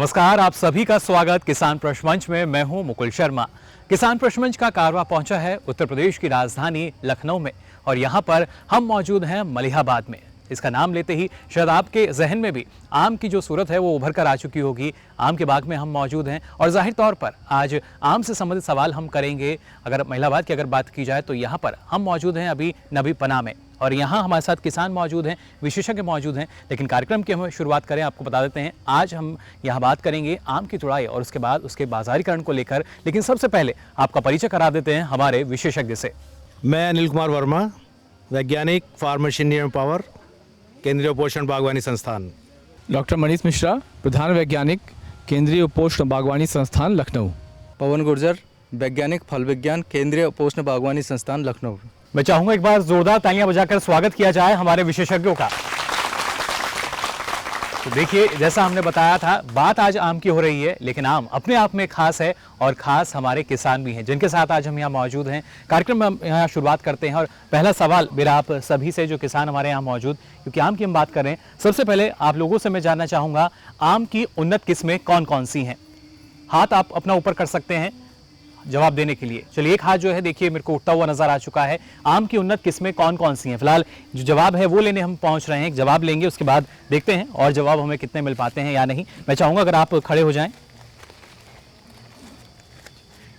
नमस्कार, आप सभी का स्वागत किसान प्रश्न मंच में। मैं हूं मुकुल शर्मा। किसान प्रश्न मंच का कारवां पहुंचा है उत्तर प्रदेश की राजधानी लखनऊ में और यहां पर हम मौजूद हैं मलिहाबाद में। इसका नाम लेते ही शायद आपके जहन में भी आम की जो सूरत है वो उभर कर आ चुकी होगी। आम के बाग में हम मौजूद हैं और जाहिर तौर पर आज आम से संबंधित सवाल हम करेंगे। अगर मलिहाबाद की बात की जाए तो यहाँ पर हम मौजूद हैं अभी नबी पनाह में और यहाँ हमारे साथ किसान मौजूद हैं, विशेषज्ञ मौजूद हैं। लेकिन कार्यक्रम की हम शुरुआत करें, आपको बता देते हैं आज हम यहाँ बात करेंगे आम की तुड़ाई और उसके बाद उसके बाजारीकरण को लेकर। लेकिन सबसे पहले आपका परिचय करा देते हैं हमारे विशेषज्ञ से। मैं अनिल कुमार वर्मा, वैज्ञानिक फार्म मशीनरी एवं पावर, केंद्रीय उपोषण बागवानी संस्थान। डॉक्टर मनीष मिश्रा, प्रधान वैज्ञानिक, केंद्रीय उपोष्ण बागवानी संस्थान लखनऊ। पवन गुर्जर, वैज्ञानिक फल विज्ञान, केंद्रीय उपोष्ण बागवानी संस्थान लखनऊ। मैं चाहूंगा एक बार जोरदार तालियां बजाकर स्वागत किया जाए हमारे विशेषज्ञों का। तो देखिए, जैसा हमने बताया था, बात आज आम की हो रही है, लेकिन आम अपने आप में खास है और खास हमारे किसान भी हैं जिनके साथ आज हम यहाँ मौजूद हैं। कार्यक्रम में हम यहाँ शुरुआत करते हैं और पहला सवाल मेरा आप सभी से, जो किसान हमारे यहाँ मौजूद, क्योंकि आम की हम बात कर रहे हैं, सबसे पहले आप लोगों से मैं जानना चाहूँगा आम की उन्नत किस्में कौन कौन सी हैं। हाथ आप अपना ऊपर कर सकते हैं जवाब देने के लिए। चलिए, एक हाथ जो है देखिए मेरे को उठता हुआ नजर आ चुका है। आम की उन्नत किस्में कौन कौन सी हैं? फिलहाल जो जवाब है वो लेने हम पहुंच रहे हैं। एक जवाब लेंगे, उसके बाद देखते हैं और जवाब हमें कितने मिल पाते हैं या नहीं। मैं चाहूंगा अगर आप खड़े हो जाएं,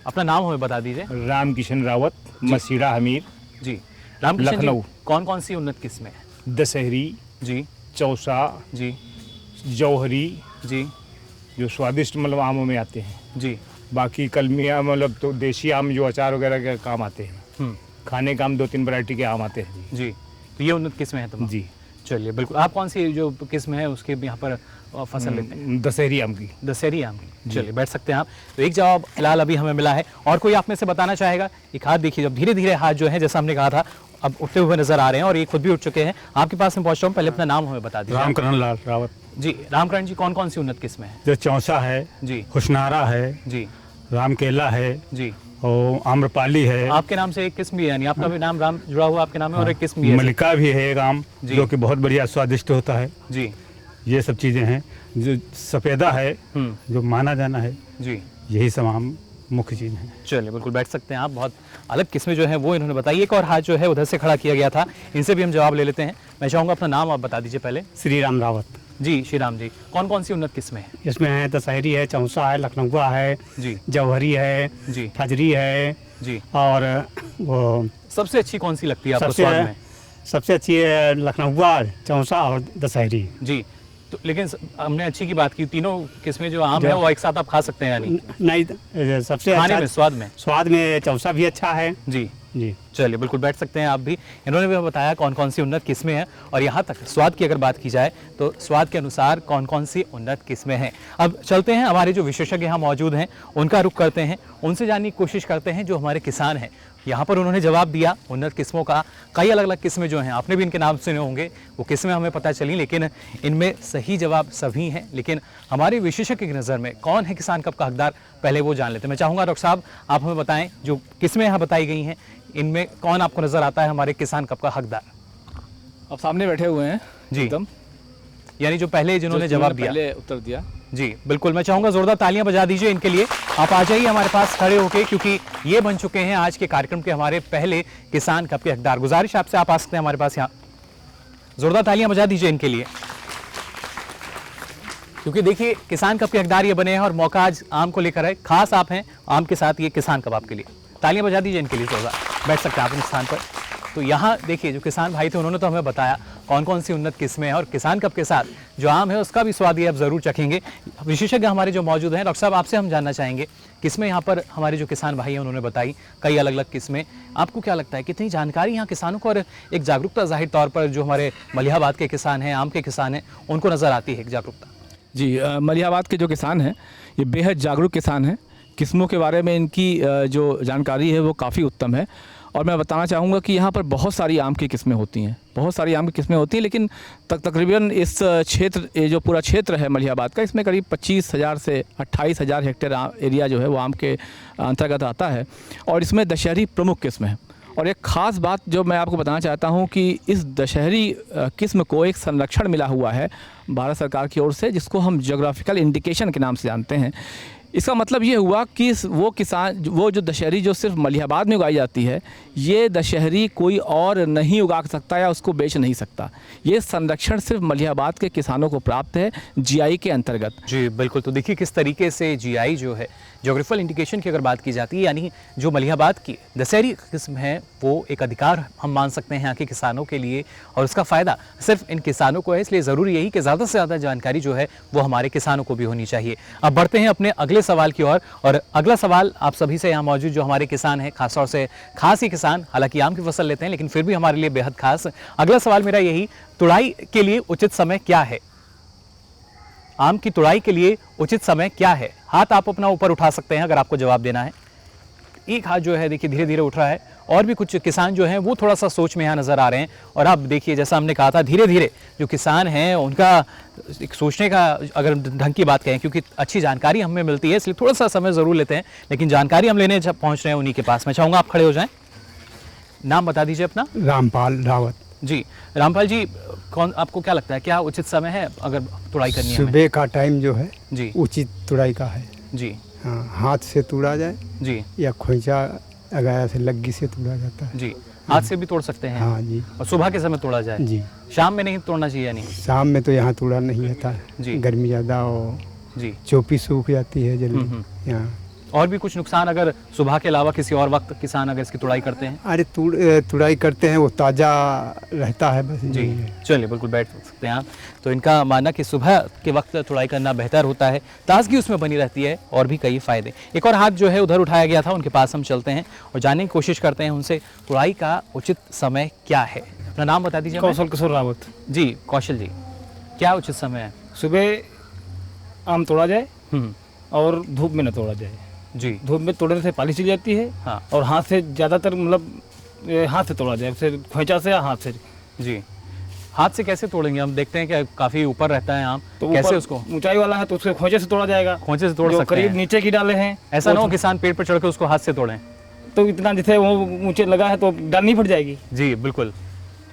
अपना नाम हमें बता दीजिए। रामकिशन रावत, मसीरा हमीर जी। रामकिशन जी, लखनऊ। कौन कौन सी उन्नत किस्में हैं? दशहरी जी चौसा जी जौहरी, जी जो स्वादिष्ट मतलब आमों में आते हैं। जी। बाकी कलमिया मतलब तो देसी आम जो अचार वगैरह के काम आते हैं। खाने का आम 2-3 वैरायटी के आम आते हैं जी। तो ये उन्नत किस्में हैं तमाम। जी। चलिए, बिल्कुल। आप कौन सी जो किस्म है उसके यहाँ पर फसल लेते हैं? दशहरी आम की। दशहरी आम की। चलिए, बैठ सकते हैं आप। तो एक जवाब फिलहाल अभी हमें मिला है। और कोई आप में से बताना चाहेगा? एक हाथ देखिए, जब धीरे धीरे हाथ जो है, जैसा हमने कहा था, अब उठते हुए नजर आ रहे हैं और ये खुद भी उठ चुके हैं। आपके पास में पहुंच रहा हूँ, पहले अपना नाम हमें बता दीजिए। रामकरण लाल रावत जी। रामकरण जी, कौन कौन सी उन्नत किस्में हैं? जो चौसा है जी हुसनारा है, जी रामकेला है जी। और आम्रपाली है। आपके नाम से एक किस्म भी है, यानी आपका भी नाम राम जुड़ा हुआ आपके नाम है और एक किस्म भी है। मलिका भी है एक आम जी। जो कि बहुत बढ़िया स्वादिष्ट होता है। जी ये सब चीज़ें हैं। जो सफ़ेदा है, जो माना जाना है, जी। यही सब आम मुख्य चीज़ हैं। चलिए, बिल्कुल बैठ सकते हैं आप। बहुत अलग किस्में जो है वो इन्होंने बताई। एक और हाथ जो है उधर से खड़ा किया गया था, इनसे भी हम जवाब ले लेते हैं। मैं चाहूँगा अपना नाम आप बता दीजिए पहले। श्री राम रावत जी। श्री राम जी, कौन कौन सी उन्नत किस्में हैं? इसमें है दशहरी है, चौसा है, लखनऊआ है जी जौहरी है जी फजरी है जी। और वो सबसे अच्छी कौन सी लगती है आपको स्वाद में? सबसे अच्छी है लखनऊआ, चौसा और दशहरी। जी। तो लेकिन हमने अच्छी की बात की, तीनों किस्में जो आम है वो एक साथ आप खा सकते हैं यानी नहीं, सबसे खाने अच्छा में, स्वाद में चौसा भी अच्छा है जी जी। चलिए, बिल्कुल बैठ सकते हैं आप भी। इन्होंने भी बताया कौन कौन सी उन्नत किस्में हैं और यहाँ तक स्वाद की अगर बात की जाए तो स्वाद के अनुसार कौन कौन सी उन्नत किस्में हैं। अब चलते हैं, हमारे जो विशेषज्ञ यहाँ मौजूद हैं उनका रुख करते हैं, उनसे जानने की कोशिश करते हैं जो हमारे किसान हैं। यहाँ पर उन्होंने जवाब दिया उन्नत किस्मों का। कई अलग अलग किस्में जो हैं, आपने भी इनके नाम सुने होंगे, वो किस्में हमें पता चली, लेकिन इनमें सही जवाब सभी हैं। लेकिन हमारे विशेषज्ञ की नज़र में कौन है किसान कप का हकदार, पहले वो जान लेते हैं। मैं चाहूँगा डॉक्टर साहब आप हमें बताएं, जो किस्में यहाँ बताई गई हैं इनमें कौन आपको नज़र आता है हमारे किसान कप का हकदार? अब सामने बैठे हुए हैं जी। एकदम, यानी जो पहले जिन्होंने जवाब दिया। पहले उत्तर दिया। जी बिल्कुल। मैं चाहूँगा जोरदार तालियां बजा दीजिए इनके लिए। आप आ जाइए हमारे पास खड़े होके, क्योंकि ये बन चुके हैं आज के कार्यक्रम के हमारे पहले किसान कप के हकदार। गुजारिश आपसे, आप आ सकते हैं हमारे पास यहाँ। जोरदार तालियां बजा दीजिए इनके लिए, क्योंकि देखिए किसान कप के हकदार ये बने हैं और मौका आज आम को लेकर है। खास आप हैं आम के साथ, ये किसान कप आपके लिए। तालियां बजा दीजिए इनके लिए जोरदार। बैठ सकते हैं आप इस स्थान पर। तो यहाँ देखिए, जो किसान भाई थे उन्होंने तो हमें बताया कौन कौन सी उन्नत किस्में हैं और किसान कप के साथ जो आम है उसका भी स्वाद ये आप ज़रूर चखेंगे। विशेषज्ञ हमारे जो मौजूद हैं, डॉक्टर साहब आपसे हम जानना चाहेंगे, किस्में यहाँ पर हमारे जो किसान भाई हैं उन्होंने बताई कई अलग अलग किस्में। आपको क्या लगता है कितनी जानकारी यहाँ किसानों को और एक जागरूकता जाहिर तौर पर जो हमारे मलिहाबाद के किसान हैं, आम के किसान हैं, उनको नज़र आती है एक जागरूकता? जी, मलिहाबाद के जो किसान हैं ये बेहद जागरूक किसान हैं। किस्मों के बारे में इनकी जो जानकारी है वो काफ़ी उत्तम है। और मैं बताना चाहूँगा कि यहाँ पर बहुत सारी आम की किस्में होती हैं, बहुत सारी आम की किस्में होती हैं, लेकिन तकरीबन इस क्षेत्र, ये जो पूरा क्षेत्र है मलिहाबाद का, इसमें करीब 25,000 से 28,000 हेक्टेयर एरिया जो है वो आम के अंतर्गत आता है। और इसमें दशहरी प्रमुख किस्म है और एक ख़ास बात जो मैं आपको बताना चाहता हूं कि इस दशहरी किस्म को एक संरक्षण मिला हुआ है भारत सरकार की ओर से, जिसको हम ज्योग्राफिकल इंडिकेशन के नाम से जानते हैं। इसका मतलब ये हुआ कि वो जो दशहरी जो सिर्फ मलिहाबाद में उगाई जाती है, ये दशहरी कोई और नहीं उगा सकता या उसको बेच नहीं सकता। ये संरक्षण सिर्फ मलिहाबाद के किसानों को प्राप्त है जीआई के अंतर्गत। जी बिल्कुल। तो देखिए किस तरीके से जीआई जो है, ज्योग्राफिकल इंडिकेशन की अगर बात की जाती है, यानी जो मलिहाबाद की दशहरी किस्म है वो एक अधिकार हम मान सकते हैं यहाँ के किसानों के लिए, और उसका फ़ायदा सिर्फ इन किसानों को है। इसलिए ज़रूरी यही कि ज़्यादा से ज़्यादा जानकारी जो है वो हमारे किसानों को भी होनी चाहिए। अब बढ़ते हैं अपने अगले सवाल की ओर, और अगला सवाल आप सभी से यहाँ मौजूद जो हमारे किसान हैं, खासतौर से खास ही किसान, हालांकि आम की फसल लेते हैं लेकिन फिर भी हमारे लिए बेहद खास। अगला सवाल मेरा यही, तुड़ाई के लिए उचित समय क्या है? आम की तुड़ाई के लिए उचित समय क्या है? हाथ आप अपना ऊपर उठा सकते हैं अगर आपको जवाब देना है। एक हाथ जो है देखिए धीरे धीरे उठ रहा है, और भी कुछ किसान जो हैं वो थोड़ा सा सोच में यहाँ नज़र आ रहे हैं। और अब देखिए जैसा हमने कहा था, धीरे धीरे जो किसान हैं उनका एक सोचने का अगर ढंग की बात कहें, क्योंकि अच्छी जानकारी हमें मिलती है इसलिए थोड़ा सा समय ज़रूर लेते हैं, लेकिन जानकारी हम लेने जब पहुँच रहे हैं उन्हीं के पास। मैं चाहूँगा आप खड़े हो जाएँ, नाम बता दीजिए अपना। रामपाल रावत। जी रामपाल जी, आपको क्या लगता है क्या उचित समय है अगर तुड़ाई करनी है? सुबह का टाइम जो है जी उचित तुड़ाई का है। जी हाँ, हाथ से तोड़ा जाए जी या खोइचा अगर ऐसे लग्गी से तोड़ा जाता है। जी, हाथ से भी तोड़ सकते हैं। हाँ जी। और सुबह के समय तोड़ा जाए? जी। शाम में नहीं तोड़ना चाहिए यानी? शाम में तो यहाँ तोड़ा नहीं जाता जी। है, गर्मी ज़्यादा और जी, चोपी सूख जाती है जल्दी यहाँ। और भी कुछ नुकसान अगर सुबह के अलावा किसी और वक्त किसान अगर इसकी तुड़ाई करते हैं? अरे तुड़ाई करते हैं वो ताज़ा रहता है बस। जी चलिए बिल्कुल बैठ सकते हैं आप। तो इनका मानना कि सुबह के वक्त तुड़ाई करना बेहतर होता है, ताजगी उसमें बनी रहती है और भी कई फ़ायदे। एक और हाथ जो है उधर उठाया गया था, उनके पास हम चलते हैं और जानने की कोशिश करते हैं उनसे तुड़ाई का उचित समय क्या है। अपना नाम बता दीजिए। कौशल किशोर रावत। जी कौशल जी, क्या उचित समय है? सुबह आम तोड़ा जाए और धूप में न तोड़ा जाए। जी, धूप में तोड़ने से पाली चली जाती है। हाँ। और हाथ से ज़्यादातर मतलब हाथ से तोड़ा जाए, फिर खोइचा से या हाथ से। जी, हाथ से कैसे तोड़ेंगे? हम देखते हैं कि काफ़ी ऊपर रहता है आम, तो कैसे उसको? ऊंचाई वाला है तो उसके खोइचे से तोड़ा जाएगा। खोंचे से तोड़ जो सकते करीब हैं? नीचे की डाले हैं ऐसा ना हो किसान पेड़ पर चढ़ के उसको हाथ से तोड़ें। तो इतना जैसे वो ऊंचे लगा है तो डालनी पड़ जाएगी। जी बिल्कुल।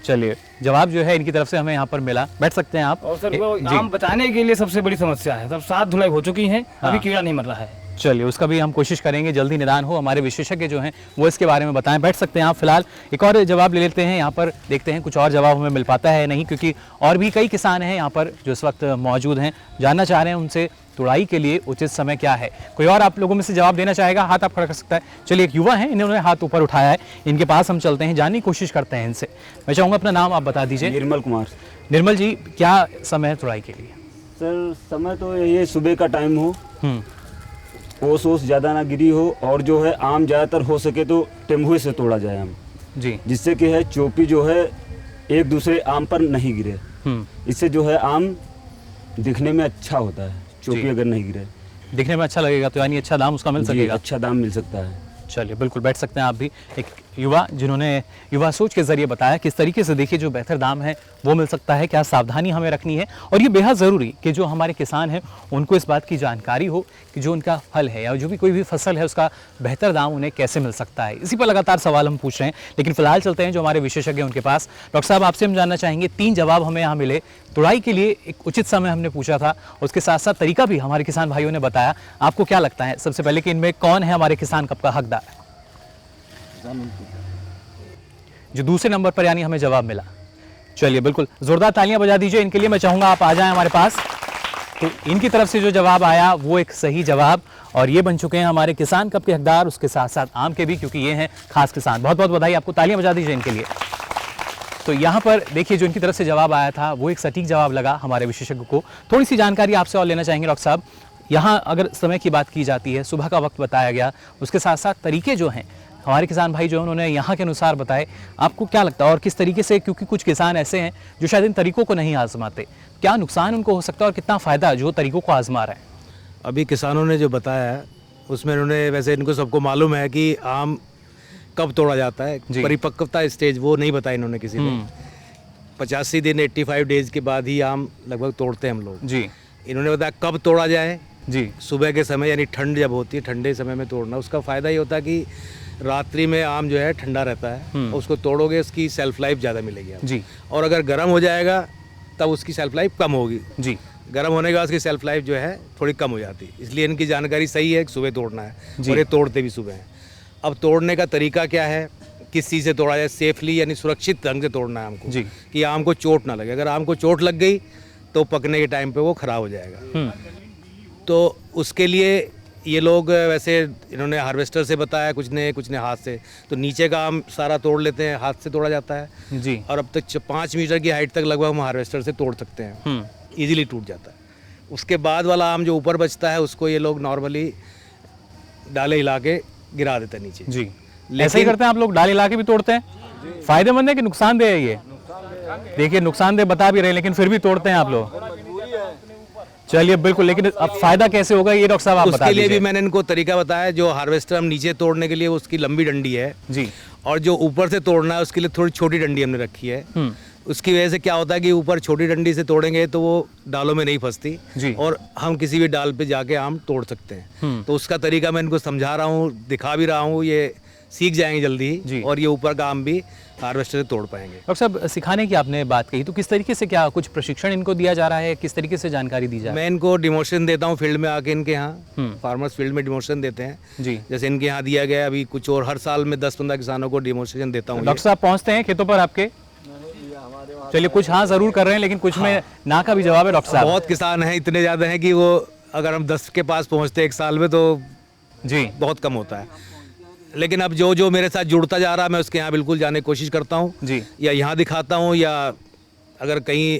चलिए जवाब जो है इनकी तरफ से हमें यहाँ पर मिला, बैठ सकते हैं आप। और सर वो जी। आम बचाने के लिए सबसे बड़ी समस्या है, सब 7 धुलाई हो चुकी हैं, हाँ। अभी कीड़ा नहीं मर रहा है। चलिए उसका भी हम कोशिश करेंगे जल्दी निदान हो, हमारे विशेषज्ञ जो हैं वो इसके बारे में बताएं। बैठ सकते हैं आप। फिलहाल एक और जवाब ले लेते हैं यहाँ पर, देखते हैं कुछ और जवाब हमें मिल पाता है नहीं, क्योंकि और भी कई किसान हैं यहाँ पर जो इस वक्त मौजूद हैं, जानना चाह रहे हैं उनसे तुड़ाई के लिए उचित समय क्या है। कोई और आप लोगों में से जवाब देना चाहेगा? हाथ आप खड़ा कर सकता है। चलिए एक युवा हैं, इन्होंने हाथ ऊपर उठाया है, इनके पास हम चलते हैं, जानने की कोशिश करते हैं इनसे। मैं चाहूँगा अपना नाम आप बता दीजिए। निर्मल कुमार। निर्मल जी, क्या समय है तुड़ाई के लिए? सर समय तो ये सुबह का टाइम हो, ओस ज़्यादा ना गिरी हो, और जो है आम ज़्यादातर हो सके तो टेम्हुए से तोड़ा जाए आम जी, जिससे कि है चोपी जो है एक दूसरे आम पर नहीं गिरे। इससे जो है आम दिखने में अच्छा होता है, चोपी अगर नहीं गिरे। दिखने में अच्छा लगेगा तो यानी अच्छा दाम उसका मिल जी, सकेगा। अच्छा दाम मिल सकता है। चलिए बिल्कुल बैठ सकते हैं आप भी। एक युवा जिन्होंने युवा सोच के जरिए बताया किस तरीके से देखिए जो बेहतर दाम है वो मिल सकता है, क्या सावधानी हमें रखनी है, और ये बेहद ज़रूरी कि जो हमारे किसान हैं उनको इस बात की जानकारी हो कि जो उनका फल है या जो भी कोई भी फसल है उसका बेहतर दाम उन्हें कैसे मिल सकता है। इसी पर लगातार सवाल हम पूछ रहे हैं, लेकिन फिलहाल चलते हैं जो हमारे विशेषज्ञ उनके पास। डॉक्टर साहब, आपसे हम जानना चाहेंगे, 3 जवाब हमें यहाँ मिले। तुड़ाई के लिए एक उचित समय हमने पूछा था, उसके साथ साथ तरीका भी हमारे किसान भाइयों ने बताया। आपको क्या लगता है सबसे पहले कि इनमें कौन है हमारे किसान कप का हकदार? जो दूसरे नंबर पर यानी हमें जवाब मिला। चलिए बिल्कुल जोरदार तालियां बजा दीजिए इनके लिए। मैं चाहूंगा आप आ जाएं हमारे पास। तो इनकी तरफ से जो जवाब आया वो एक सही जवाब, और ये बन चुके हैं हमारे किसान कप के हकदार, उसके साथ साथ आम के भी, क्योंकि ये हैं खास किसान। बहुत बहुत बधाई आपको, तालियां बजा दीजिए इनके लिए। तो यहाँ पर देखिए जो इनकी तरफ से जवाब आया था वो एक सटीक जवाब लगा हमारे विशेषज्ञ को। थोड़ी सी जानकारी आपसे और लेना चाहेंगे डॉक्टर साहब। यहाँ अगर समय की बात की जाती है, सुबह का वक्त बताया गया, उसके साथ साथ तरीके जो हैं हमारे किसान भाई जो हैं उन्होंने यहाँ के अनुसार बताए, आपको क्या लगता है और किस तरीके से, क्योंकि कुछ किसान ऐसे हैं जो शायद इन तरीकों को नहीं आजमाते, क्या नुकसान उनको हो सकता है और कितना फ़ायदा जो तरीकों को आजमा रहे हैं? अभी किसानों ने जो बताया है उसमें उन्होंने, वैसे इनको सबको मालूम है कि आम कब तोड़ा जाता है, परिपक्वता स्टेज वो नहीं बताया इन्होंने किसी ने। 85 दिन 85 डेज के बाद ही आम लगभग तोड़ते हैं हम लोग जी। इन्होंने बताया कब तोड़ा जाए जी, सुबह के समय, यानी ठंड जब होती है ठंडे समय में तोड़ना। उसका फ़ायदा ये होता है कि रात्रि में आम जो है ठंडा रहता है, उसको तोड़ोगे उसकी सेल्फ लाइफ ज़्यादा मिलेगी आपको। जी और अगर गर्म हो जाएगा तब उसकी सेल्फ लाइफ कम होगी। जी गर्म होने के बाद उसकी सेल्फ लाइफ जो है थोड़ी कम हो जाती है। इसलिए इनकी जानकारी सही है कि सुबह तोड़ना है, जी। और ये तोड़ते भी सुबह हैं। अब तोड़ने का तरीका क्या है, किस चीज़ से तोड़ा जाए, सेफली यानी सुरक्षित ढंग से तोड़ना है हमको, जी। कि आम को चोट ना लगे। अगर आम को चोट लग गई तो पकने के टाइम पे वो ख़राब हो जाएगा। तो उसके लिए ये लोग वैसे इन्होंने हार्वेस्टर से बताया, कुछ ने हाथ से। तो नीचे का आम सारा तोड़ लेते हैं, हाथ से तोड़ा जाता है। जी और अब तक 5 मीटर की हाइट तक लगभग हम हार्वेस्टर से तोड़ सकते हैं, ईजिली टूट जाता है। उसके बाद वाला आम जो ऊपर बचता है उसको ये लोग नॉर्मली डाले हिला के गिरा देते हैं नीचे। जी ऐसे ही करते हैं आप लोग, डाल हिला के भी तोड़ते हैं? फायदेमंद है कि नुकसानदेह है ये? देखिए नुकसानदेह बता भी रहे हैं, लेकिन फिर भी तोड़ते हैं आप लोग। चलिए बिल्कुल, लेकिन अब फायदा कैसे होगा ये डॉक्टर साहब आप बता उसके लिए भी दीजिए। मैंने इनको तरीका बताया। जो हार्वेस्टर हम नीचे तोड़ने के लिए उसकी लंबी डंडी है जी और जो ऊपर से तोड़ना है उसके लिए थोड़ी छोटी डंडी हमने रखी है। उसकी वजह से क्या होता है कि ऊपर छोटी डंडी से तोड़ेंगे तो वो डालों में नहीं फंसती जी। और हम किसी भी डाल पे जाके आम तोड़ सकते हैं। तो उसका तरीका मैं इनको समझा रहा हूँ, दिखा भी रहा हूँ, ये सीख जाएंगे जल्दी जी। ही और ये ऊपर का आम भी हार्वेस्टर से तोड़ पाएंगे। डॉक्टर साहब सिखाने की आपने बात कही, तो किस तरीके से, क्या कुछ प्रशिक्षण इनको दिया जा रहा है, किस तरीके से जानकारी दी जा रही मैं इनको डिमोशन देता हूँ फील्ड में आके, इनके यहाँ फार्मर्स फील्ड में डिमोशन देते हैं। है? जी जैसे इनके यहाँ दिया गया अभी कुछ, और हर साल में 10-15 किसानों को डिमोशन देता हूँ। डॉक्टर साहब पहुंचते हैं खेतों पर आपके? चलिए कुछ हाँ जरूर कर रहे हैं, लेकिन कुछ में ना का भी जवाब है डॉक्टर साहब। बहुत किसान हैं, इतने ज़्यादा हैं कि वो अगर हम 10 के पास पहुँचते एक साल में तो जी बहुत कम होता है। लेकिन अब जो जो मेरे साथ जुड़ता जा रहा है मैं उसके यहाँ बिल्कुल जाने की कोशिश करता हूँ, जी या यहाँ दिखाता हूँ, या अगर कहीं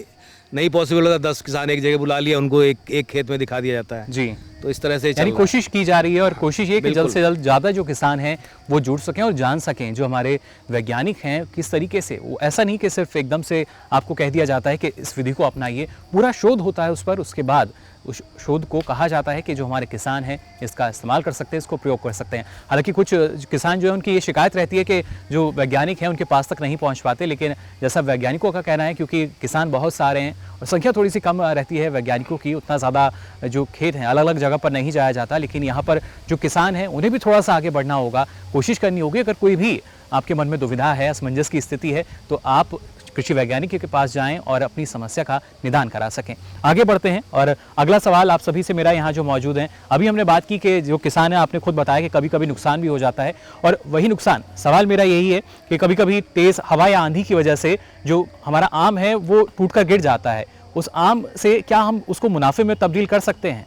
नहीं पॉसिबल होता 10 किसान एक जगह बुला लिया, उनको एक खेत में दिखा दिया जाता है। जी तो इस तरह से चल यानी रहा है। कोशिश की जा रही है, और कोशिश ये कि जल्द से जल्द ज़्यादा जो किसान हैं वो जुड़ सकें और जान सकें जो हमारे वैज्ञानिक हैं किस तरीके से। वो ऐसा नहीं कि सिर्फ एकदम से आपको कह दिया जाता है कि इस विधि को अपनाइए, पूरा शोध होता है उस पर। उसके बाद उस शोध को कहा जाता है कि जो हमारे किसान हैं इसका इस्तेमाल कर सकते हैं, इसको प्रयोग कर सकते हैं। हालांकि कुछ किसान जो है उनकी ये शिकायत रहती है कि जो वैज्ञानिक हैं उनके पास तक नहीं पहुंच पाते, लेकिन जैसा वैज्ञानिकों का कहना है, क्योंकि किसान बहुत सारे हैं और संख्या थोड़ी सी कम रहती है वैज्ञानिकों की, उतना ज़्यादा जो खेत हैं अलग अलग जगह पर नहीं जाया जाता, लेकिन यहाँ पर जो किसान हैं उन्हें भी थोड़ा सा आगे बढ़ना होगा, कोशिश करनी होगी। अगर कोई भी आपके मन में दुविधा है, असमंजस की स्थिति है, तो आप कृषि वैज्ञानिक के पास जाएं और अपनी समस्या का निदान करा सकें। आगे बढ़ते हैं और अगला सवाल आप सभी से मेरा यहाँ जो मौजूद हैं, अभी हमने बात की कि जो किसान है, आपने खुद बताया कि कभी कभी नुकसान भी हो जाता है, और वही नुकसान, सवाल मेरा यही है कि कभी कभी तेज़ हवा या आंधी की वजह से जो हमारा आम है वो टूटकर गिर जाता है, उस आम से क्या हम उसको मुनाफे में तब्दील कर सकते हैं?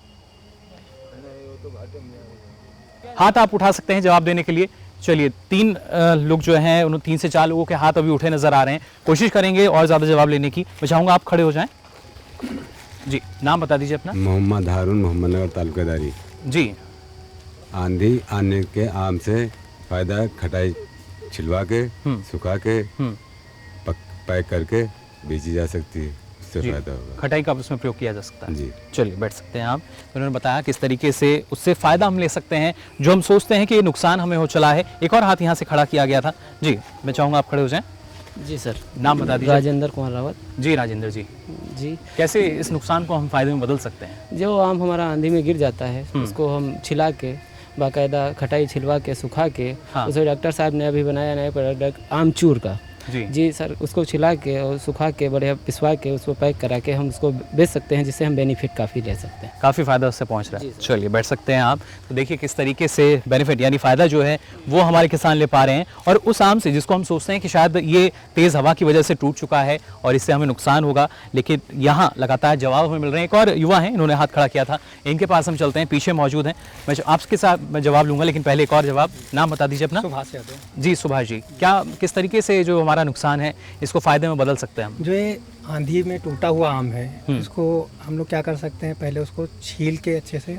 हाथ आप उठा सकते हैं जवाब देने के लिए। चलिए 3 लोग जो हैं, उन 3 से 4 लोगों के हाथ अभी उठे नजर आ रहे हैं, कोशिश करेंगे और ज़्यादा जवाब लेने की। मैं चाहूँगा आप खड़े हो जाएं। जी नाम बता दीजिए अपना। मोहम्मद हारून, मोहम्मदनगर तालुकेदारी। जी आंधी आने के आम से फायदा, खटाई छिलवा के सुखा के पैक करके बेची जा सकती है, उससे जी। फायदा होगा। खटाई का उसमें प्रयोग किया जा सकता है। जी। चलिए बैठ सकते हैं आप। तो उन्होंने बताया किस तरीके से उससे फ़ायदा हम ले सकते हैं, जो हम सोचते हैं कि ये नुकसान हमें हो चला है। एक और हाथ यहाँ से खड़ा किया गया था। जी मैं चाहूँगा आप खड़े हो जाएं। जी सर, नाम बता दीजिए। राजेंद्र कुमार रावत। जी राजेंद्र जी, जी, कैसे इस नुकसान को हम फायदे में बदल सकते हैं? जो आम हमारा आंधी में गिर जाता है उसको हम छिला के, बाकायदा खटाई छिलवा के, सुखा के, हाँ। उसे डॉक्टर साहब ने अभी बनाया नया प्रोडक्ट आमचूर का। जी जी सर, उसको छिला के और सुखा के बढ़िया पिसवा के उसको पैक करा के हम उसको बेच सकते हैं, जिससे हम बेनिफिट काफ़ी ले सकते हैं। काफ़ी फ़ायदा उससे पहुंच रहा है। चलिए बैठ सकते हैं आप। तो देखिए किस तरीके से बेनिफिट यानी फ़ायदा जो है वो हमारे किसान ले पा रहे हैं, और उस आम से जिसको हम सोचते हैं कि शायद ये तेज़ हवा की वजह से टूट चुका है और इससे हमें नुकसान होगा, लेकिन यहाँ लगातार जवाब हमें मिल रहे हैं। एक और युवा हैं, इन्होंने हाथ खड़ा किया था, इनके पास हम चलते हैं, पीछे मौजूद हैं। मैं आपके साथ मैं जवाब लूँगा, लेकिन पहले एक और जवाब। नाम बता दीजिए अपना। सुभाष यादव। जी सुभाष जी, क्या किस तरीके से जो हमारा नुकसान है इसको फ़ायदे में बदल सकते हैं हम? जो ये आंधी में टूटा हुआ आम है उसको हम लोग क्या कर सकते हैं, पहले उसको छील के अच्छे से,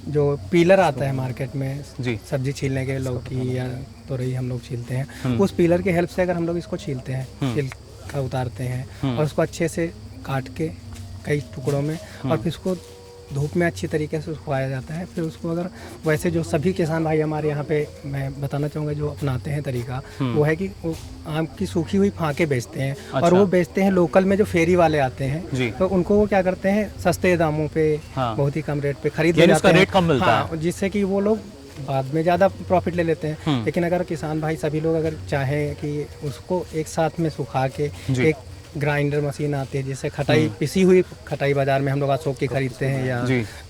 जो पीलर आता है मार्केट में जी। सब्जी छीलने के, लौकी या तोरई हम लोग छीलते हैं, उस पीलर की हेल्प से अगर हम लोग इसको छीलते हैं, छिलका उतारते हैं और उसको अच्छे से काट के कई टुकड़ों में, और फिर उसको धूप में अच्छी तरीके से सुखाया जाता है। फिर उसको अगर वैसे जो सभी किसान भाई हमारे यहाँ पे, मैं बताना चाहूँगा, जो अपनाते हैं तरीका, वो है कि वो आम की सूखी हुई फांके बेचते हैं। अच्छा। और वो बेचते हैं लोकल में, जो फेरी वाले आते जी। हैं तो उनको वो क्या करते हैं, सस्ते दामों पे, हाँ। बहुत ही कम रेट पे खरीद यानी ले उसका जाते हैं। रेट कम मिलता हाँ, जिससे कि वो लोग बाद में ज़्यादा प्रॉफिट ले लेते हैं। लेकिन अगर किसान भाई सभी लोग अगर चाहें कि उसको एक साथ में सुखा के, एक ग्राइंडर मशीन आती है जिससे खटाई, पिसी हुई खटाई बाजार में हम लोग अशोक की खरीदते हैं या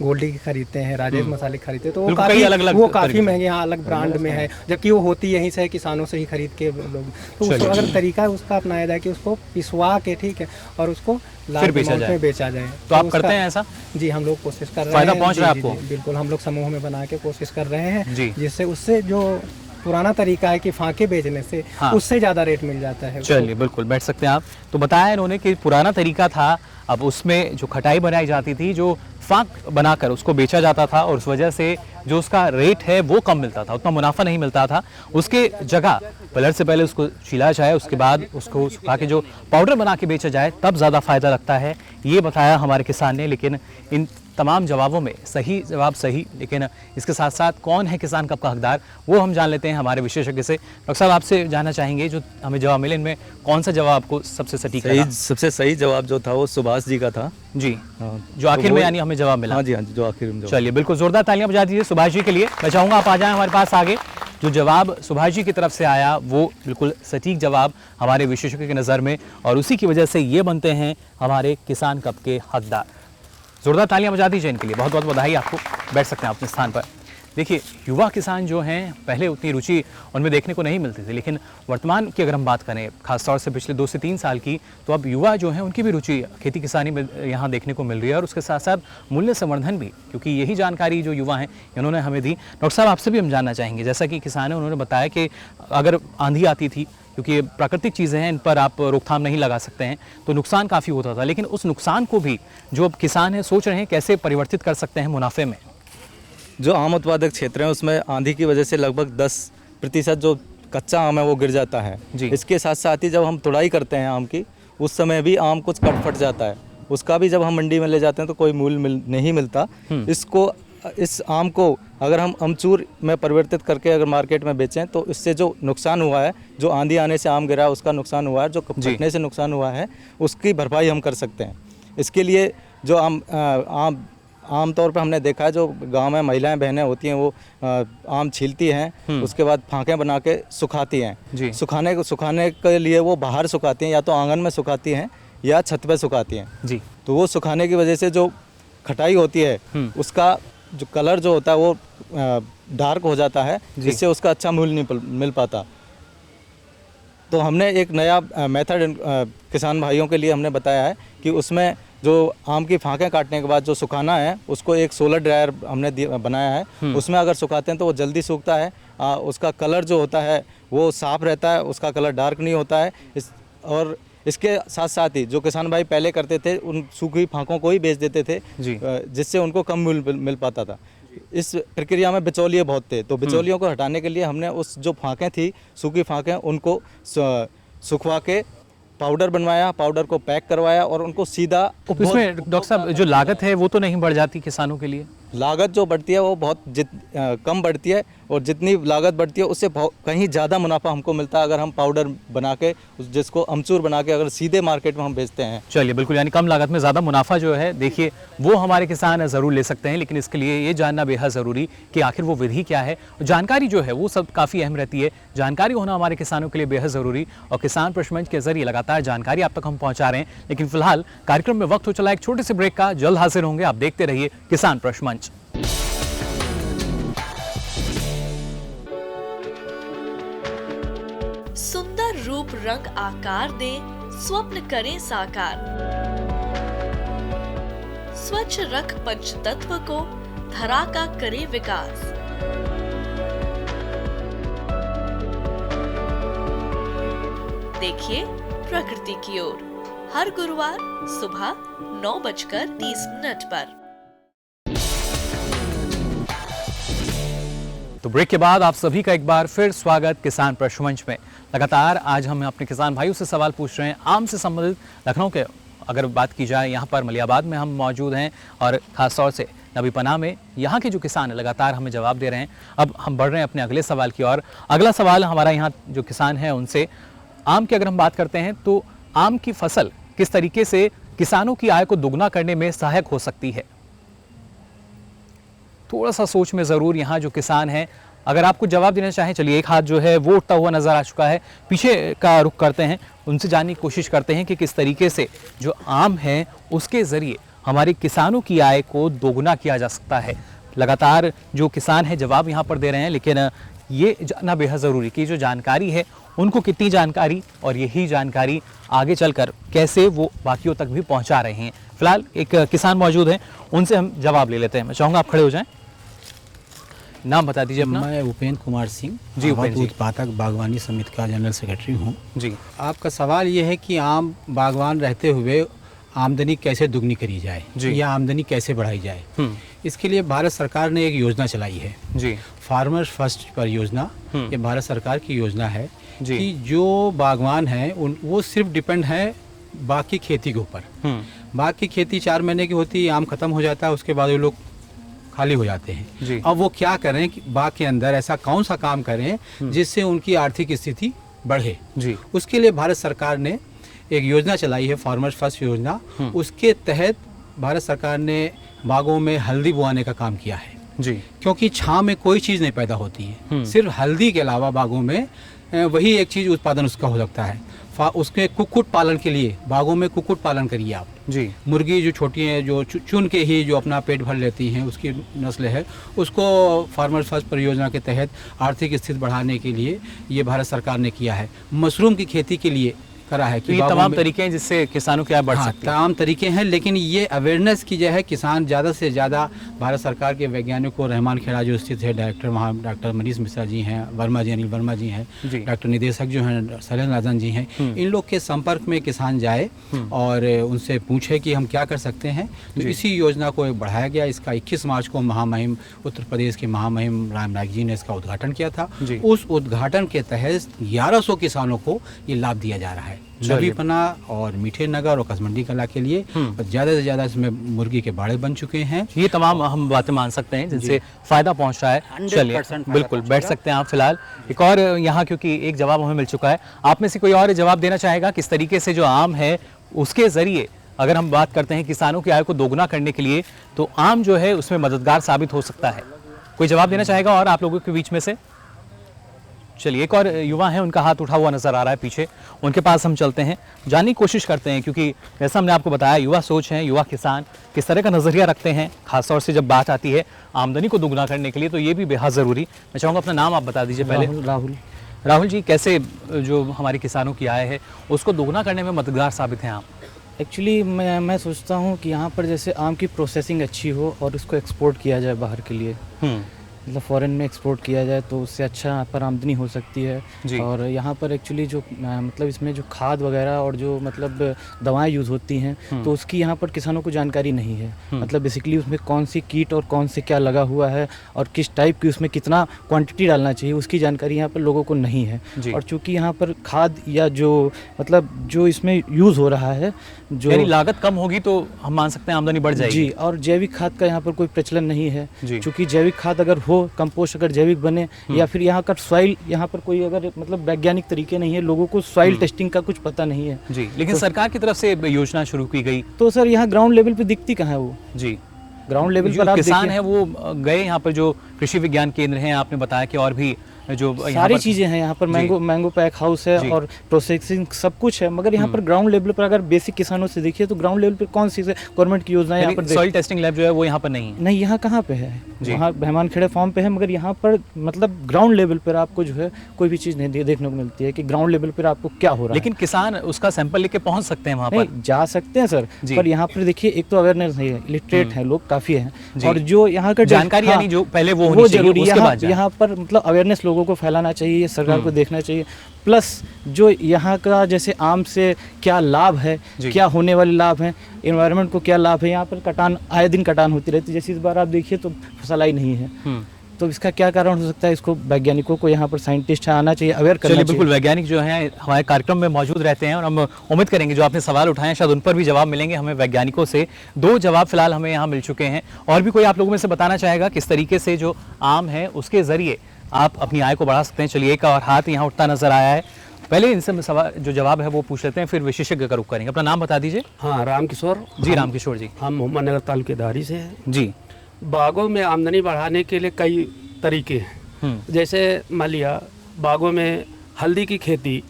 गोल्डी की खरीदते हैं, राजेश मसाले खरीदते हैं, तो वो काफ़ी काफ़ी महंगे, यहाँ अलग ब्रांड में है, जबकि वो होती यहीं से किसानों से ही खरीद के लोग। तो उसको अगर तरीका उसका अपनाया जाए कि उसको पिसवा के, ठीक है, और उसको लार्ज अमाउंट में बेचा जाए। तो आप करते हैं ऐसा? जी, हम लोग कोशिश कर रहे हैं। फायदा पहुंच रहा है आपको? बिल्कुल, हम लोग समूह में बना के कोशिश कर रहे हैं, जिससे उससे जो पुराना तरीका है कि फांके बेचने से, उससे ज़्यादा रेट मिल जाता है। चलिए, बिल्कुल बैठ सकते हैं आप। तो बताया इन्होंने कि पुराना तरीका था, अब उसमें जो खटाई बनाई जाती थी, जो फांक बनाकर उसको बेचा जाता था, और उस वजह से जो उसका रेट है वो कम मिलता था, उतना मुनाफा नहीं मिलता था। उसके जगह पलट से पहले उसको छीला जाए, उसके बाद उसको सुखा के जो पाउडर बना के बेचा जाए, तब ज़्यादा फ़ायदा लगता है, ये बताया हमारे किसान ने। लेकिन इन तमाम जवाबों में सही जवाब सही, लेकिन इसके साथ साथ कौन है किसान कप का हकदार, वो हम जान लेते हैं हमारे विशेषज्ञ से। डॉक्टर साहब, आपसे जानना चाहेंगे जो हमें जवाब मिले, इनमें कौन सा जवाब आपको सबसे सटीक लगा? सबसे सही जवाब जो था वो सुभाष जी का था जी, जो आखिर में यानी हमें जवाब मिला। हाँ जी, जो आखिर में। चलिए, बिल्कुल जोरदार तालियां बजा दीजिए सुभाष जी के लिए। मैं चाहूँगा आप आ जाएं हमारे पास आगे। जो जवाब सुभाष जी की तरफ से आया वो बिल्कुल सटीक जवाब हमारे विशेषज्ञ की नज़र में, और उसी की वजह से ये बनते हैं हमारे किसान कप के हकदार। जोरदार तालियां बजा दीजिए इनके लिए। बहुत बहुत बधाई आपको। बैठ सकते हैं अपने स्थान पर। देखिए, युवा किसान जो हैं, पहले उतनी रुचि उनमें देखने को नहीं मिलती थी, लेकिन वर्तमान की अगर हम बात करें, खासतौर से पिछले 2 से 3 साल की, तो अब युवा जो हैं उनकी भी रुचि खेती किसानी में यहाँ देखने को मिल रही है, और उसके साथ साथ मूल्य संवर्धन भी, क्योंकि यही जानकारी जो युवा हैं इन्होंने हमें दी। डॉक्टर साहब, आपसे भी हम जानना चाहेंगे, जैसा कि किसान है, उन्होंने बताया कि अगर आंधी आती थी, क्योंकि ये प्राकृतिक चीज़ें हैं, इन पर आप रोकथाम नहीं लगा सकते हैं, तो नुकसान काफ़ी होता था, लेकिन उस नुकसान को भी जो अब किसान हैं सोच रहे हैं कैसे परिवर्तित कर सकते हैं मुनाफे में। जो आम उत्पादक क्षेत्र है उसमें आंधी की वजह से लगभग 10% जो कच्चा आम है वो गिर जाता है। इसके साथ साथ ही जब हम तुड़ाई करते हैं आम की, उस समय भी आम कुछ कट फट जाता है, उसका भी जब हम मंडी में ले जाते हैं तो कोई मूल्य नहीं मिलता। इस आम को अगर हम अमचूर में परिवर्तित करके अगर मार्केट में बेचें, तो इससे जो नुकसान हुआ है, जो आंधी आने से आम गिरा है उसका नुकसान हुआ है, जो फटने से नुकसान हुआ है उसकी भरपाई हम कर सकते हैं। इसके लिए जो आम तौर पे हमने देखा है, जो गांव में महिलाएं बहनें होती हैं वो आम छीलती हैं, उसके बाद फांके बना के सुखाती हैं। सुखाने के लिए वो बाहर सुखाती हैं, या तो आंगन में सुखाती हैं या छत पे सुखाती हैं। तो वो सुखाने की वजह से जो खटाई होती है उसका जो कलर जो होता है वो डार्क हो जाता है, जिससे उसका अच्छा मूल्य नहीं मिल पाता। तो हमने एक नया मेथड किसान भाइयों के लिए हमने बताया है कि उसमें जो आम की फांकें काटने के बाद जो सुखाना है, उसको एक सोलर ड्रायर हमने बनाया है। उसमें अगर सुखाते हैं तो वो जल्दी सूखता है, उसका कलर जो होता है वो साफ़ रहता है, उसका कलर डार्क नहीं होता है। और इसके साथ साथ ही जो किसान भाई पहले करते थे, उन सूखी फांकों को ही बेच देते थे, जिससे उनको कम मूल्य मिल पाता था। इस प्रक्रिया में बिचौलिए बहुत थे, तो बिचौलियों को हटाने के लिए हमने उस जो फांकें थी, सूखी फांकें, उनको सुखवा के पाउडर बनवाया, पाउडर को पैक करवाया और उनको सीधा। इसमें डॉक्टर साहब जो लागत है वो तो नहीं बढ़ जाती किसानों के लिए? लागत जो बढ़ती है वो बहुत कम बढ़ती है, और जितनी लागत बढ़ती है उससे कहीं ज़्यादा मुनाफा हमको मिलता है अगर हम पाउडर बना के, जिसको अमचूर बना के अगर सीधे मार्केट में हम बेचते हैं। चलिए, बिल्कुल, यानी कम लागत में ज़्यादा मुनाफा जो है, देखिए वो हमारे किसान ज़रूर ले सकते हैं, लेकिन इसके लिए ये जानना बेहद ज़रूरी कि आखिर वो विधि क्या है। जानकारी जो है वो सब काफ़ी अहम रहती है, जानकारी होना हमारे किसानों के लिए बेहद ज़रूरी, और किसान प्रश्न मंच के जरिए लगातार जानकारी आप तक हम पहुँचा रहे हैं। लेकिन फिलहाल कार्यक्रम में वक्त हो चला एक छोटे से ब्रेक का, जल्द हाजिर होंगे। आप देखते रहिए किसान प्रश्न मंच। सुंदर रूप रंग आकार दे, स्वप्न करें साकार। स्वच्छ रख पंचतत्व को, धरा का करे विकास। देखिए प्रकृति की ओर, हर गुरुवार सुबह 9:30 पर। तो ब्रेक के बाद आप सभी का एक बार फिर स्वागत किसान प्रश्न मंच में। लगातार आज हम अपने किसान भाइयों से सवाल पूछ रहे हैं आम से संबंधित। लखनऊ के अगर बात की जाए, यहाँ पर मलियाबाद में हम मौजूद हैं, और ख़ासतौर से नबी पनाह में यहाँ के जो किसान हैं लगातार हमें जवाब दे रहे हैं। अब हम बढ़ रहे हैं अपने अगले सवाल की ओर। अगला सवाल हमारा यहाँ जो किसान है उनसे, आम की अगर हम बात करते हैं तो आम की फसल किस तरीके से किसानों की आय को दुगना करने में सहायक हो सकती है? थोड़ा सा सोच में ज़रूर यहाँ जो किसान हैं, अगर आप कुछ जवाब देना चाहें, चलिए एक हाथ जो है वो उठता हुआ नज़र आ चुका है, पीछे का रुख करते हैं, उनसे जानने की कोशिश करते हैं कि किस तरीके से जो आम है उसके ज़रिए हमारे किसानों की आय को दोगुना किया जा सकता है। लगातार जो किसान है जवाब यहाँ पर दे रहे हैं, लेकिन ये जानना बेहद ज़रूरी कि जो जानकारी है उनको कितनी जानकारी और यही जानकारी आगे चलकर कैसे वो बाकियों तक भी पहुँचा रहे हैं। फिलहाल एक किसान मौजूद हैं, उनसे हम जवाब ले लेते हैं। मैं चाहूँगा आप खड़े हो जाएं, नाम बता दीजिए अपना। मैं उपेंद्र कुमार सिंह जी, उपेंद्र जी। उत्पादक बागवानी समिति का जनरल सेक्रेटरी हूँ जी। आपका सवाल ये है कि आम बागवान रहते हुए आमदनी कैसे दुगनी करी जाए या आमदनी कैसे बढ़ाई जाए। इसके लिए भारत सरकार ने एक योजना चलाई है जी, फार्मर्स फर्स्ट परियोजना। ये भारत सरकार की योजना है कि जो बागवान हैं वो सिर्फ डिपेंड है बाकी खेती के ऊपर। बाकी खेती 4 महीने की होती है, आम खत्म हो जाता है, उसके बाद वो लोग खाली हो जाते हैं। अब वो क्या करें कि बाग के अंदर ऐसा कौन सा काम करें जिससे उनकी आर्थिक स्थिति बढ़े। उसके लिए भारत सरकार ने एक योजना चलाई है, फार्मर्स फर्स्ट योजना। उसके तहत भारत सरकार ने बागों में हल्दी बोआने का काम किया है जी, क्योंकि छांव में कोई चीज़ नहीं पैदा होती है, सिर्फ हल्दी के अलावा बागों में वही एक चीज़ उत्पादन उसका हो सकता है। उसके कुक्कुट पालन के लिए बागों में कुक्कुट पालन करिए आप जी। मुर्गी जो छोटी है, जो चुन के ही जो अपना पेट भर लेती हैं, उसकी नस्ल है, उसको फार्मर्स फर्स्ट परियोजना के तहत आर्थिक स्थिति बढ़ाने के लिए ये भारत सरकार ने किया है। मशरूम की खेती के लिए करा है कि ये तमाम तरीके हैं जिससे किसानों की आय बढ़ सकती है। तमाम तरीके हैं, लेकिन ये अवेयरनेस की जो है किसान ज़्यादा से ज़्यादा भारत सरकार के वैज्ञानिकों, रहमान खेड़ा जो स्थित है डायरेक्टर, वहाँ डॉक्टर मनीष मिश्रा जी हैं, वर्मा जी, अनिल वर्मा जी हैं, डॉक्टर निदेशक जो हैं शैलेंद्र राजन जी हैं, इन लोग के संपर्क में किसान जाए और उनसे पूछे कि हम क्या कर सकते हैं। तो इसी योजना को बढ़ाया गया। इसका 21 मार्च को महामहिम उत्तर प्रदेश के महामहिम राम नाईक जी ने इसका उद्घाटन किया था। उस उद्घाटन के तहत 1100 किसानों को ये लाभ दिया जा रहा है, नवीपना और मीठे नगर और कसमंडी कला के लिए। ज़्यादा से ज़्यादा इसमें मुर्गी के बाड़े बन चुके हैं। ये तमाम हम बातें मान सकते हैं जिनसे फ़ायदा पहुंच रहा है। चलिए बिल्कुल बैठ सकते हैं आप। फिलहाल एक और यहाँ, क्योंकि एक जवाब हमें मिल चुका है, आप में से कोई और जवाब देना चाहेगा किस तरीके से जो आम है उसके ज़रिए अगर हम बात करते हैं किसानों की आय को दोगुना करने के लिए, तो आम जो है उसमें मददगार साबित हो सकता है। कोई जवाब देना चाहेगा और आप लोगों के बीच में से? चलिए एक और युवा है, उनका हाथ उठा हुआ नजर आ रहा है पीछे, उनके पास हम चलते हैं, जानने की कोशिश करते हैं, क्योंकि जैसा हमने आपको बताया युवा सोच है, युवा किसान किस तरह का नज़रिया रखते हैं, खासतौर से जब बात आती है आमदनी को दोगुना करने के लिए, तो ये भी बेहद ज़रूरी। मैं चाहूँगा अपना नाम आप बता दीजिए पहले। राहुल जी, कैसे जो हमारे किसानों की आय है उसको दोगुना करने में मददगार साबित हैं आप? एक्चुअली मैं सोचता हूँ कि यहाँ पर जैसे आम की प्रोसेसिंग अच्छी हो और उसको एक्सपोर्ट किया जाए बाहर के लिए, मतलब फ़ॉरेन में एक्सपोर्ट किया जाए तो उससे अच्छा यहाँ पर आमदनी हो सकती है। और यहाँ पर एक्चुअली जो मतलब इसमें जो खाद वगैरह और जो मतलब दवाएं यूज़ होती हैं तो उसकी यहाँ पर किसानों को जानकारी नहीं है। मतलब बेसिकली उसमें कौन सी कीट और कौन से क्या लगा हुआ है और किस टाइप की उसमें कितना क्वांटिटी डालना चाहिए उसकी जानकारी यहाँ पर लोगों को नहीं है। और चूँकि यहाँ पर खाद या जो मतलब जो इसमें यूज़ हो रहा है, जो यानी लागत कम होगी तो हम मान सकते हैं आमदनी बढ़ जाएगी। जी, और जैविक खाद का यहाँ पर कोई प्रचलन नहीं है। चूँकि जैविक खाद अगर हो, कंपोस्ट अगर जैविक बने, या फिर यहाँ का सॉइल, यहाँ पर कोई अगर मतलब वैज्ञानिक तरीके नहीं है, लोगों को सॉइल टेस्टिंग का कुछ पता नहीं है जी। लेकिन सरकार की तरफ से योजना शुरू की गई तो सर यहाँ ग्राउंड लेवल पे दिखती कहाँ है वो जी। ग्राउंड लेवल पर आप किसान है वो गए यहाँ पर जो कृषि विज्ञान केंद्र हैं, आपने बताया कि और भी जो सारी चीज़ें हैं यहाँ पर, मैंगो पैक हाउस है और प्रोसेसिंग सब कुछ है, मगर यहाँ पर ग्राउंड लेवल पर अगर बेसिक किसानों से देखिए तो ग्राउंड लेवल पर कौन सी गवर्नमेंट की योजना है यहाँ पर? सॉइल टेस्टिंग लैब जो है वो यहाँ पर नहीं है। नहीं, यहाँ कहाँ पे है? वहाँ रहमान खेड़े फार्म पे है, मगर यहाँ पर मतलब ग्राउंड लेवल पर आपको जो है कोई भी चीज़ नहीं देखने को मिलती है कि ग्राउंड लेवल पर आपको क्या हो रहा है। लेकिन किसान उसका सैंपल लेके पहुँच सकते हैं वहाँ पर? जा सकते हैं सर, पर यहाँ पर देखिए एक तो अवेयरनेस नहीं है, लिटरेट है लोग काफ़ी हैं, और जो यहाँ का जानकारी यानी जो पहले वो जरूरी है। यहाँ पर मतलब अवेयरनेस लोगों को फैलाना चाहिए, सरकार को देखना चाहिए। प्लस जो यहाँ का जैसे आम से क्या लाभ है, क्या होने वाले लाभ हैं, एनवायरनमेंट को क्या लाभ है, यहाँ पर कटान आए दिन कटान होती रहती है। जैसे इस बार आप देखिए तो फसल आई नहीं है, तो इसका क्या कारण हो सकता है? इसको वैज्ञानिकों को यहाँ पर साइंटिस्ट आना चाहिए, अवेयर करना चाहिए। बिल्कुल, वैज्ञानिक जो हैं हमारे कार्यक्रम में मौजूद रहते हैं और हम उम्मीद करेंगे जो आपने सवाल उठाए शायद उन पर भी जवाब मिलेंगे हमें वैज्ञानिकों से। 2 जवाब फिलहाल हमें यहाँ मिल चुके हैं, और भी कोई आप लोगों में से बताना चाहेगा किस तरीके से जो आम है उसके ज़रिए आप अपनी आय को बढ़ा सकते हैं? चलिए एक और हाथ यहाँ उठता नजर आया है, पहले इनसे सवाल जो जवाब है वो पूछ लेते हैं, फिर विशेषज्ञ का रुख करेंगे। अपना नाम बता दीजिए। हाँ, रामकिशोर। जी रामकिशोर जी, हम मोहम्मद नगर तालुकेदारी से हैं जी। बागों में आमदनी बढ़ाने के लिए कई तरीके हैं। जैसे मान लिया बागों में हल्दी की खेती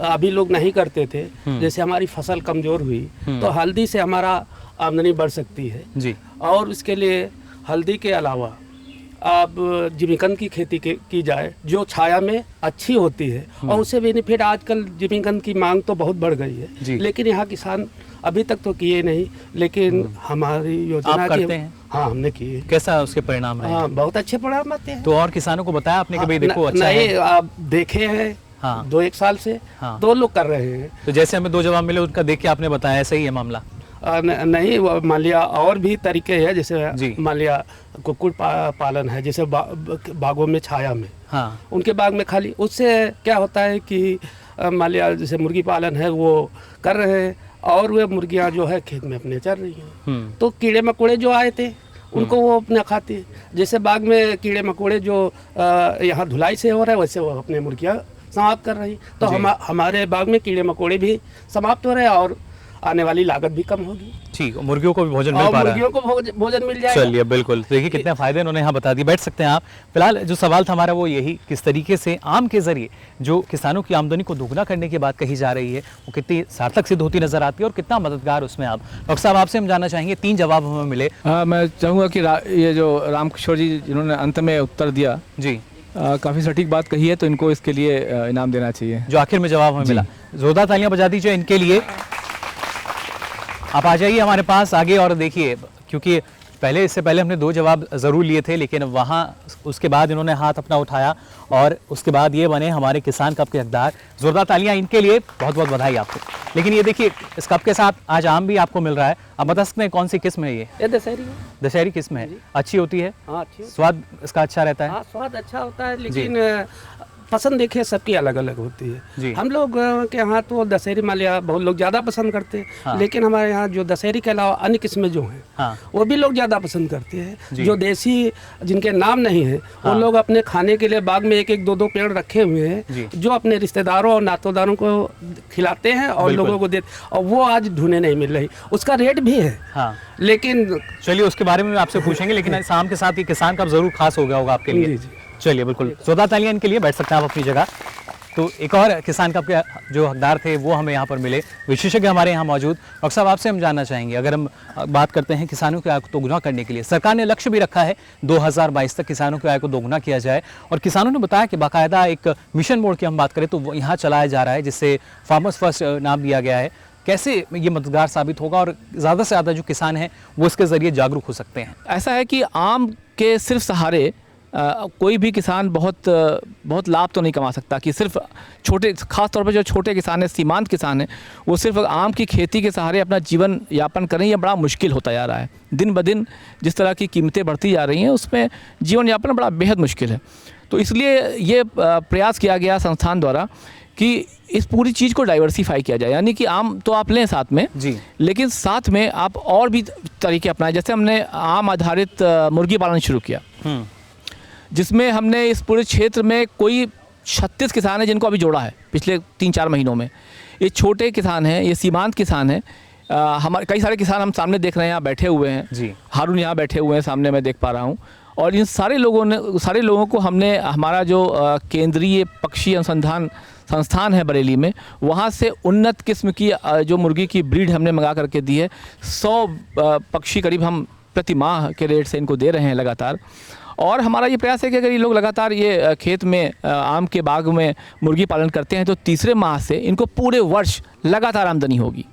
अभी लोग नहीं करते थे, जैसे हमारी फसल कमज़ोर हुई तो हल्दी से हमारा आमदनी बढ़ सकती है जी। और इसके लिए हल्दी के अलावा अब जिमीकंद की खेती की जाए जो छाया में अच्छी होती है और उससे बेनिफिट आजकल जिमीकंद की मांग तो बहुत बढ़ गई है, लेकिन यहाँ किसान अभी तक तो किए नहीं, लेकिन हमारी योजना आप करते हैं? हाँ हमने किए। कैसा उसके परिणाम रहे? हाँ बहुत अच्छे परिणाम आते हैं। तो और किसानों को बताया आपने कि भाई देखो अच्छा नहीं, है? आप देखे हैं हाँ 2-1 साल से 2 लोग कर रहे हैं। तो जैसे हमें 2 जवाब मिले उनका देख के आपने बताया ऐसा ही है मामला? नहीं, मान लिया और भी तरीके हैं, जैसे मान लिया कुक्कुट पालन है, जैसे बागों में छाया में, हाँ उनके बाग में खाली, उससे क्या होता है कि मान लिया जैसे मुर्गी पालन है वो कर रहे हैं और वे मुर्गियां जो है खेत में अपने चर रही हैं, तो कीड़े मकोड़े जो आए थे उनको वो अपना खाते हैं। जैसे बाग में कीड़े मकोड़े जो यहाँ धुलाई से हो रहा है वैसे वो अपने मुर्गियाँ समाप्त कर रही, तो हमारे बाग में कीड़े मकोड़े भी समाप्त हो रहे हैं और आने वाली लागत भी कम होगी। ठीक, मुर्गियों को भी भोजन मिल पा रहा है। मुर्गियों को भोजन मिल जाएगा। चलिए बिल्कुल, देखिए कितने फायदे इन्होंने यहाँ बता दिए। बैठ सकते हैं आप। फिलहाल जो सवाल था हमारा वो यही, किस तरीके से आम के जरिए जो किसानों की आमदनी को दोगुना करने की बात कही जा रही है वो कितनी सार्थक सिद्ध होती नजर आती है और कितना मददगार उसमें आप। डॉक्टर साहब आपसे हम जानना चाहेंगे, 3 जवाब हमें मिले। मैं चाहूँगा कि ये जो रामकिशोर जी जिन्होंने अंत में उत्तर दिया जी, काफ़ी सटीक बात कही है, तो इनको इसके लिए इनाम देना चाहिए। जो आखिर में जवाब हमें मिला, जोरदार तालियां बजा दीजिए इनके लिए। आप आ जाइए हमारे पास आगे और देखिए, क्योंकि इससे पहले हमने 2 जवाब ज़रूर लिए थे, लेकिन वहाँ उसके बाद इन्होंने हाथ अपना उठाया और उसके बाद ये बने हमारे किसान कप के हकदार। जोरदार तालियां इनके लिए, बहुत बहुत बधाई आपको। लेकिन ये देखिए, इस कप के साथ आज आम भी आपको मिल रहा है। आप बता सकते हैं कौन सी किस्म है ये? दशहरी है। दशहरी किस्म है, अच्छी होती है? हाँ अच्छी। स्वाद इसका अच्छा रहता है? हाँ स्वाद अच्छा होता है, लेकिन पसंद देखिए सबकी अलग अलग होती है। हम लोग के यहाँ तो दशहरी मालिया बहुत लोग ज़्यादा पसंद करते हैं, हाँ। लेकिन हमारे यहाँ जो दशहरी के अलावा अन्य किस्में जो हैं हाँ। वो भी लोग ज़्यादा पसंद करते हैं। जो देसी जिनके नाम नहीं है वो लोग अपने खाने के लिए बाग में 1-1, 2-2 पेड़ रखे हुए हैं, जो अपने रिश्तेदारों और नातेदारों को खिलाते हैं और लोगों को देते, और वो आज ढूंढे नहीं मिल रही। उसका रेट भी है हाँ। लेकिन चलिए उसके बारे में आपसे पूछेंगे, लेकिन शाम के साथ ये किसान कप जरूर खास हो गया होगा आपके लिए। चलिए बिल्कुल, जोरदार तालियां इनके लिए। बैठ सकते हैं आप अपनी जगह। तो एक और किसान कप के जो हकदार थे वो हमें यहाँ पर मिले, विशेषज्ञ हमारे यहाँ मौजूद। डॉक्टर साहब आपसे हम जानना चाहेंगे, अगर हम बात करते हैं किसानों की आय को दोगुना करने के लिए, सरकार ने लक्ष्य भी रखा है 2022 तक किसानों की आय को दोगुना किया जाए, और किसानों ने बताया कि बाकायदा एक मिशन मोड की हम बात करें तो वो यहाँ चलाया जा रहा है, जिससे फार्मर्स फर्स्ट नाम दिया गया है। कैसे ये मददगार साबित होगा और ज़्यादा से ज़्यादा जो किसान हैं वो इसके ज़रिए जागरूक हो सकते हैं? ऐसा है कि आम के सिर्फ सहारे कोई भी किसान बहुत लाभ तो नहीं कमा सकता, कि सिर्फ छोटे, खास तौर पे जो छोटे किसान हैं, सीमांत किसान हैं, वो सिर्फ आम की खेती के सहारे अपना जीवन यापन करें, ये बड़ा मुश्किल होता जा रहा है। दिन ब दिन जिस तरह की कीमतें बढ़ती जा रही हैं उसमें जीवन यापन बड़ा बेहद मुश्किल है। तो इसलिए ये प्रयास किया गया संस्थान द्वारा कि इस पूरी चीज़ को डाइवर्सिफाई किया जाए, यानी कि आम तो आप लें साथ में जी, लेकिन साथ में आप और भी तरीके अपनाएं। जैसे हमने आम आधारित मुर्गी पालन शुरू किया, जिसमें हमने इस पूरे क्षेत्र में कोई 36 किसान हैं जिनको अभी जोड़ा है पिछले 3-4 महीनों में। ये छोटे किसान हैं, ये सीमांत किसान हैं। हमारे कई सारे किसान हम सामने देख रहे हैं, यहाँ बैठे हुए हैं जी, हारून यहाँ बैठे हुए हैं सामने, मैं देख पा रहा हूँ। और इन सारे लोगों को हमने हमारा जो केंद्रीय पक्षी अनुसंधान संस्थान है बरेली में, वहाँ से उन्नत किस्म की जो मुर्गी की ब्रीड हमने मंगा करके दी है। 100 पक्षी करीब हम प्रति माह के रेट से इनको दे रहे हैं लगातार। और हमारा ये प्रयास है कि अगर ये लोग लगातार ये खेत में आम के बाग में मुर्गी पालन करते हैं तो तीसरे माह से इनको पूरे वर्ष लगातार आमदनी होगी।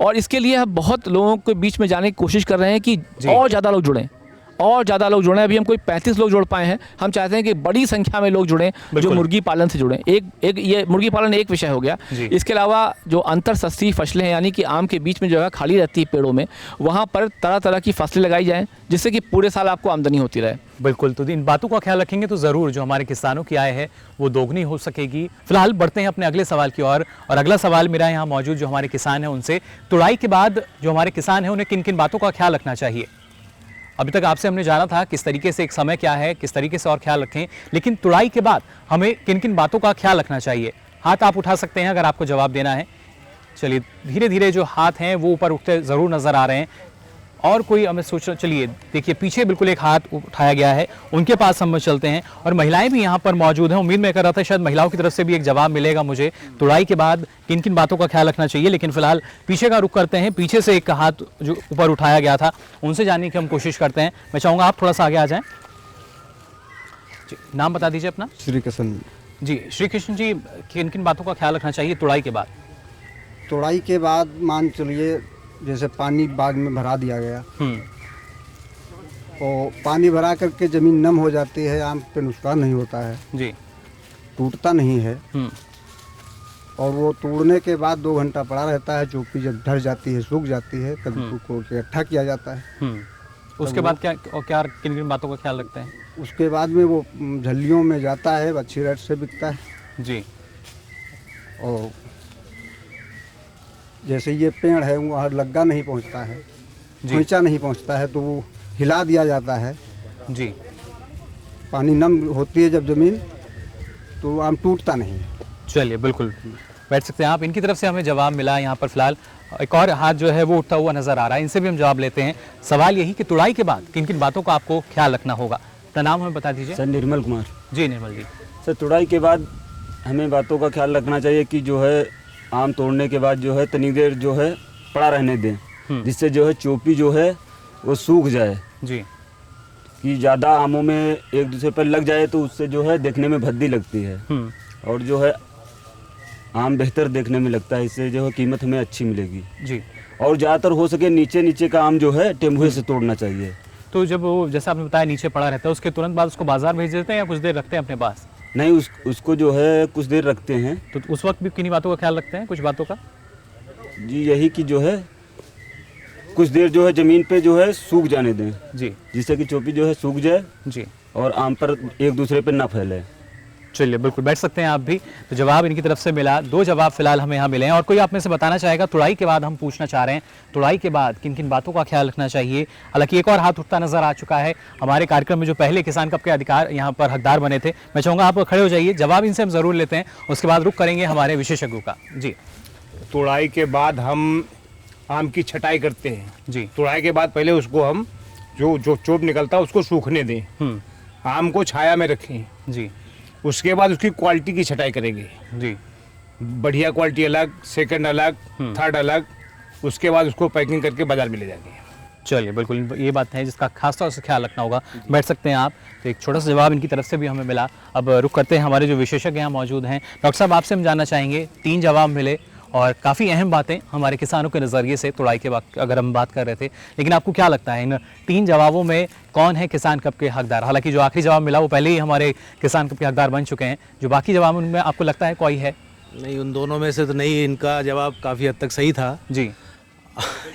और इसके लिए हम बहुत लोगों के बीच में जाने की कोशिश कर रहे हैं कि और ज़्यादा लोग जुड़ें, और ज़्यादा लोग जुड़ें। अभी हम कोई 35 लोग जोड़ पाए हैं, हम चाहते हैं कि बड़ी संख्या में लोग जुड़ें जो मुर्गी पालन से जुड़ें। एक ये मुर्गी पालन एक विषय हो गया। इसके अलावा जो अंतर सस्ती फसलें हैं, यानी कि आम के बीच में जगह खाली रहती है पेड़ों में, वहाँ पर तरह तरह की फसलें लगाई जाएँ, जिससे कि पूरे साल आपको आमदनी होती रहे। बिल्कुल, तो इन बातों का ख्याल रखेंगे तो ज़रूर जो हमारे किसानों की आय है वो दोगुनी हो सकेगी। फिलहाल बढ़ते हैं अपने अगले सवाल की ओर, और अगला सवाल मेरा यहाँ मौजूद जो हमारे किसान हैं उनसे, तुड़ाई के बाद जो हमारे किसान हैं उन्हें किन किन बातों का ख्याल रखना चाहिए? अभी तक आपसे हमने जाना था किस तरीके से एक समय क्या है, किस तरीके से और ख्याल रखें, लेकिन तुड़ाई के बाद हमें किन किन बातों का ख्याल रखना चाहिए? हाथ आप उठा सकते हैं अगर आपको जवाब देना है। चलिए धीरे धीरे जो हाथ हैं वो ऊपर उठते ज़रूर नज़र आ रहे हैं, और कोई हमें सोच, चलिए देखिए पीछे बिल्कुल एक हाथ उठाया गया है, उनके पास हम चलते हैं और महिलाएं भी यहाँ पर मौजूद हैं। उम्मीद मैं कर रहा था शायद महिलाओं की तरफ से भी एक जवाब मिलेगा मुझे तुड़ाई के बाद किन किन बातों का ख्याल रखना चाहिए, लेकिन फिलहाल पीछे का रुख करते हैं। पीछे से एक हाथ जो ऊपर उठाया गया था उनसे जानने की हम कोशिश करते हैं। मैं चाहूँगा आप थोड़ा सा आगे आ जाएँ। नाम बता दीजिए अपना। श्री कृष्ण जी। श्री कृष्ण जी, किन किन बातों का ख्याल रखना चाहिए तुड़ाई के बाद? तोड़ाई के बाद मान चलिए जैसे पानी बाग में भरा दिया गया और पानी भरा करके ज़मीन नम हो जाती है, आम पे नुकसान नहीं होता है जी, टूटता नहीं है। और वो तोड़ने के बाद 2 घंटा पड़ा रहता है। चौकी जब ढर जाती है, सूख जाती है, तब उसको इकट्ठा किया जाता है। उसके बाद क्या किन किन बातों का ख्याल रखते हैं? उसके बाद में वो झल्लियों में जाता है, अच्छी रेट से बिकता है जी। और जैसे ये पेड़ है वहाँ लग्गा नहीं पहुँचता है, खोइचा नहीं पहुँचता है, तो वो हिला दिया जाता है जी। पानी नम होती है जब ज़मीन, तो आम टूटता नहीं। चलिए बिल्कुल बैठ सकते हैं आप। इनकी तरफ से हमें जवाब मिला। यहाँ पर फिलहाल एक और हाथ जो है वो उठता हुआ नजर आ रहा है, इनसे भी हम जवाब लेते हैं। सवाल यही कि तुड़ाई के बाद किन किन बातों का आपको ख्याल रखना होगा। अपना नाम हमें बता दीजिए। सर निर्मल कुमार। जी निर्मल जी। सर तुड़ाई के बाद हमें बातों का ख्याल रखना चाहिए कि जो है आम तोड़ने के बाद जो है तनी देर जो है पड़ा रहने दें, जिससे जो है चोपी जो है वो सूख जाए जी। कि ज़्यादा आमों में एक दूसरे पर लग जाए तो उससे जो है देखने में भद्दी लगती है और जो है आम बेहतर देखने में लगता है। इससे जो है कीमत हमें अच्छी मिलेगी जी। और ज़्यादातर हो सके नीचे नीचे का आम जो है टेम्पुए से तोड़ना चाहिए। तो जब वो जैसा आपने बताया नीचे पड़ा रहता है, उसके तुरंत बाद उसको बाजार भेज देते हैं या कुछ देर रखते हैं अपने पास? नहीं, उसको जो है कुछ देर रखते हैं। तो उस वक्त भी किन्हीं बातों का ख्याल रखते हैं? कुछ बातों का जी यही कि जो है कुछ देर जो है ज़मीन पे जो है सूख जाने दें जी, जिससे कि चोपी जो है सूख जाए जी और आम पर एक दूसरे पर ना फैले। चलिए बिल्कुल बैठ सकते हैं आप भी। तो जवाब इनकी तरफ से मिला। 2 जवाब फिलहाल हमें यहाँ मिले हैं। और कोई आप में से बताना चाहेगा तुड़ाई के बाद? हम पूछना चाह रहे हैं तुड़ाई के बाद किन किन बातों का ख्याल रखना चाहिए। हालांकि एक और हाथ उठता नजर आ चुका है हमारे कार्यक्रम में, जो पहले किसान कप के अधिकार यहाँ पर हकदार बने थे। मैं चाहूँगा आप खड़े हो जाइए, जवाब इनसे हम ज़रूर लेते हैं, उसके बाद रुख करेंगे हमारे विशेषज्ञों का। जी। तुड़ाई के बाद हम आम की छटाई करते हैं जी। तुड़ाई के बाद पहले उसको हम जो चोप निकलता है उसको सूखने दें, आम को छाया में रखें जी। उसके बाद उसकी क्वालिटी की छटाई करेंगे जी। बढ़िया क्वालिटी अलग, सेकंड अलग, थर्ड अलग, उसके बाद उसको पैकिंग करके बाजार में ले जाएंगे। चलिए बिल्कुल ये बात है जिसका खास तौर से ख्याल रखना होगा। बैठ सकते हैं आप। तो एक छोटा सा जवाब इनकी तरफ से भी हमें मिला। अब रुख करते हैं हमारे जो विशेषज्ञ यहाँ मौजूद हैं। डॉक्टर साहब, आपसे हम जानना चाहेंगे, 3 जवाब मिले और काफ़ी अहम बातें हमारे किसानों के नज़रिए से तुड़ाई के बाद अगर हम बात कर रहे थे, लेकिन आपको क्या लगता है इन 3 जवाबों में कौन है किसान कप के हकदार? हालांकि जो आखिरी जवाब मिला वो पहले ही हमारे किसान कप के हकदार बन चुके हैं, जो बाकी जवाब उनमें आपको लगता है कोई है? नहीं, उन दोनों में से तो नहीं। इनका जवाब काफ़ी हद तक सही था जी।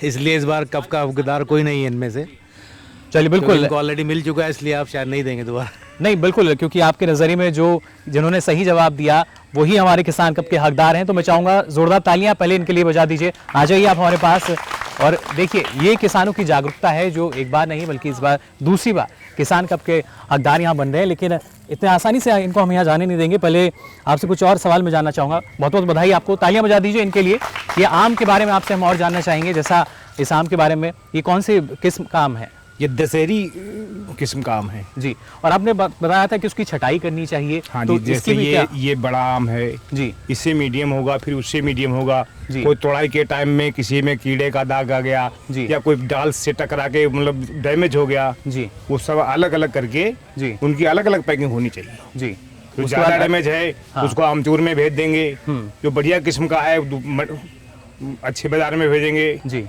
इसलिए इस बार कप का हकदार कोई नहीं है इनमें से। चलिए बिल्कुल, इनको ऑलरेडी मिल चुका है, इसलिए आप शायद नहीं देंगे दोबारा। नहीं बिल्कुल, क्योंकि आपके नज़रिए में जिन्होंने सही जवाब दिया वही हमारे किसान कप के हकदार हैं। तो मैं चाहूँगा ज़ोरदार तालियां पहले इनके लिए बजा दीजिए। आ जाइए आप हमारे पास। और देखिए ये किसानों की जागरूकता है जो एक बार नहीं बल्कि इस बार दूसरी बार किसान कप के हकदार यहाँ बन रहे हैं, लेकिन इतने आसानी से इनको हम यहाँ जाने नहीं देंगे। पहले आपसे कुछ और सवाल मैं जानना चाहूँगा। बहुत बहुत बधाई आपको, तालियां बजा दीजिए इनके लिए। ये आम के बारे में आपसे हम और जानना चाहेंगे, जैसा इस आम के बारे में, ये कौन सी किस्म का आम है? ये दशहरी किस्म का आम है जी। और आपने बताया था कि उसकी छटाई करनी चाहिए। हाँ तो जी, जैसे ये बड़ा आम है जी, इससे मीडियम होगा, फिर उससे मीडियम होगा। कोई तोड़ाई के टाइम में किसी में कीड़े का दाग आ गया जी, या कोई डाल से टकरा के मतलब डैमेज हो गया जी, वो सब अलग अलग करके जी उनकी अलग अलग पैकिंग होनी चाहिए जी। तो ज़्यादा डैमेज है उसको आमचूर में भेज देंगे, जो बढ़िया किस्म का है अच्छे बाजार में भेजेंगे जी।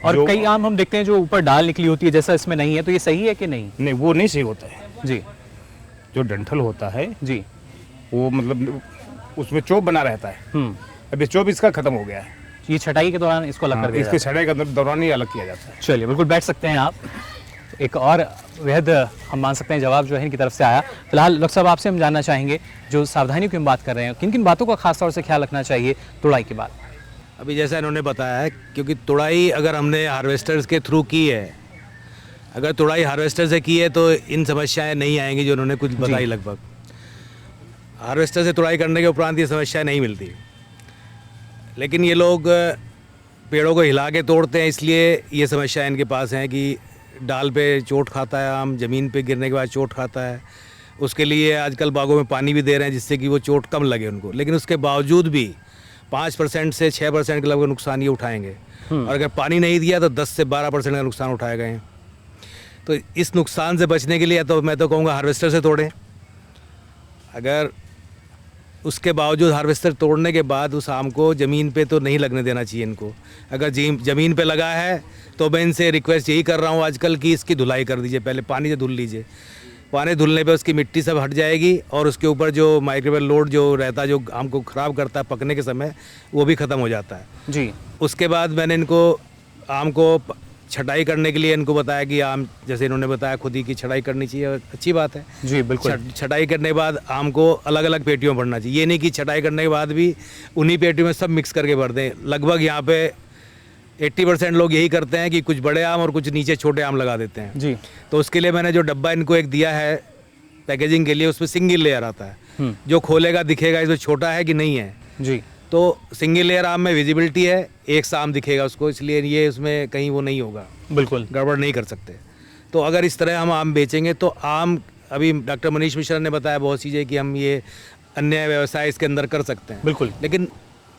और कई आम हम देखते हैं जो ऊपर डाल निकली होती है, जैसा इसमें नहीं है, तो ये सही है कि नहीं? नहीं, वो नहीं सही होता है जी। जो डंठल होता है जी, वो मतलब उसमें चोप बना रहता है। अभी चोप इसका खत्म हो गया है, ये छटाई के दौरान इसको अलग कर दिया इसके छटाई के दौरान ही अलग किया जाता है। चलिए बिल्कुल बैठ सकते हैं आप। एक और बेहद हम मान सकते हैं जवाब जो है इनकी तरफ से आया। फिलहाल डॉक्टर साहब आपसे हम जानना चाहेंगे, जो सावधानियों की हम बात कर रहे हैं, किन किन बातों का खास तौर से ख्याल रखना चाहिए तुड़ाई के बाद? अभी जैसा इन्होंने बताया है, क्योंकि तुड़ाई अगर हमने हार्वेस्टर्स के थ्रू की है, अगर तुड़ाई हार्वेस्टर से की है तो इन समस्याएं नहीं आएंगी जो उन्होंने कुछ बताई। लगभग हार्वेस्टर से तुड़ाई करने के उपरांत ये समस्याएं नहीं मिलती। लेकिन ये लोग पेड़ों को हिला के तोड़ते हैं, इसलिए ये समस्या इनके पास है कि डाल पे चोट खाता है आम, ज़मीन पे गिरने के बाद चोट खाता है। उसके लिए आजकल बागों में पानी भी दे रहे हैं जिससे कि वो चोट कम लगे उनको, लेकिन उसके बावजूद भी 5% से 6% के लगभग नुकसान ये उठाएंगे, और अगर पानी नहीं दिया तो 10 से 12% का नुकसान उठाए गए हैं। तो इस नुकसान से बचने के लिए तो मैं तो कहूँगा हार्वेस्टर से तोड़ें। अगर उसके बावजूद हार्वेस्टर तोड़ने के बाद उस आम को ज़मीन पे तो नहीं लगने देना चाहिए इनको। अगर ज़मीन पे लगा है तो मैं इनसे रिक्वेस्ट यही कर रहा हूँ आजकल कि इसकी धुलाई कर दीजिए, पहले पानी से धुल लीजिए। पानी धुलने पे उसकी मिट्टी सब हट जाएगी और उसके ऊपर जो माइक्रोवेव लोड जो रहता है, जो आम को ख़राब करता है पकने के समय, वो भी ख़त्म हो जाता है जी। उसके बाद मैंने इनको आम को छटाई करने के लिए इनको बताया कि आम, जैसे इन्होंने बताया खुद ही की छटाई करनी चाहिए, अच्छी बात है जी, बिल्कुल। छटाई करने के बाद आम को अलग अलग पेटियों में भरना चाहिए। ये नहीं कि छटाई करने के बाद भी उन्हीं पेटियों में सब मिक्स करके भर दें। लगभग यहाँ पे 80% लोग यही करते हैं कि कुछ बड़े आम और कुछ नीचे छोटे आम लगा देते हैं जी। तो उसके लिए मैंने जो डब्बा इनको एक दिया है पैकेजिंग के लिए, उसमें सिंगल लेयर आता है, जो खोलेगा दिखेगा इसमें छोटा है कि नहीं है जी। तो सिंगल लेयर आम में विजिबिलिटी है, एक सा आम दिखेगा उसको, इसलिए ये उसमें कहीं वो नहीं होगा, बिल्कुल गड़बड़ नहीं कर सकते। तो अगर इस तरह हम आम बेचेंगे तो आम, अभी डॉक्टर मनीष मिश्रा ने बताया बहुत चीज़ें कि हम ये अन्य व्यवसाय इसके अंदर कर सकते हैं, बिल्कुल, लेकिन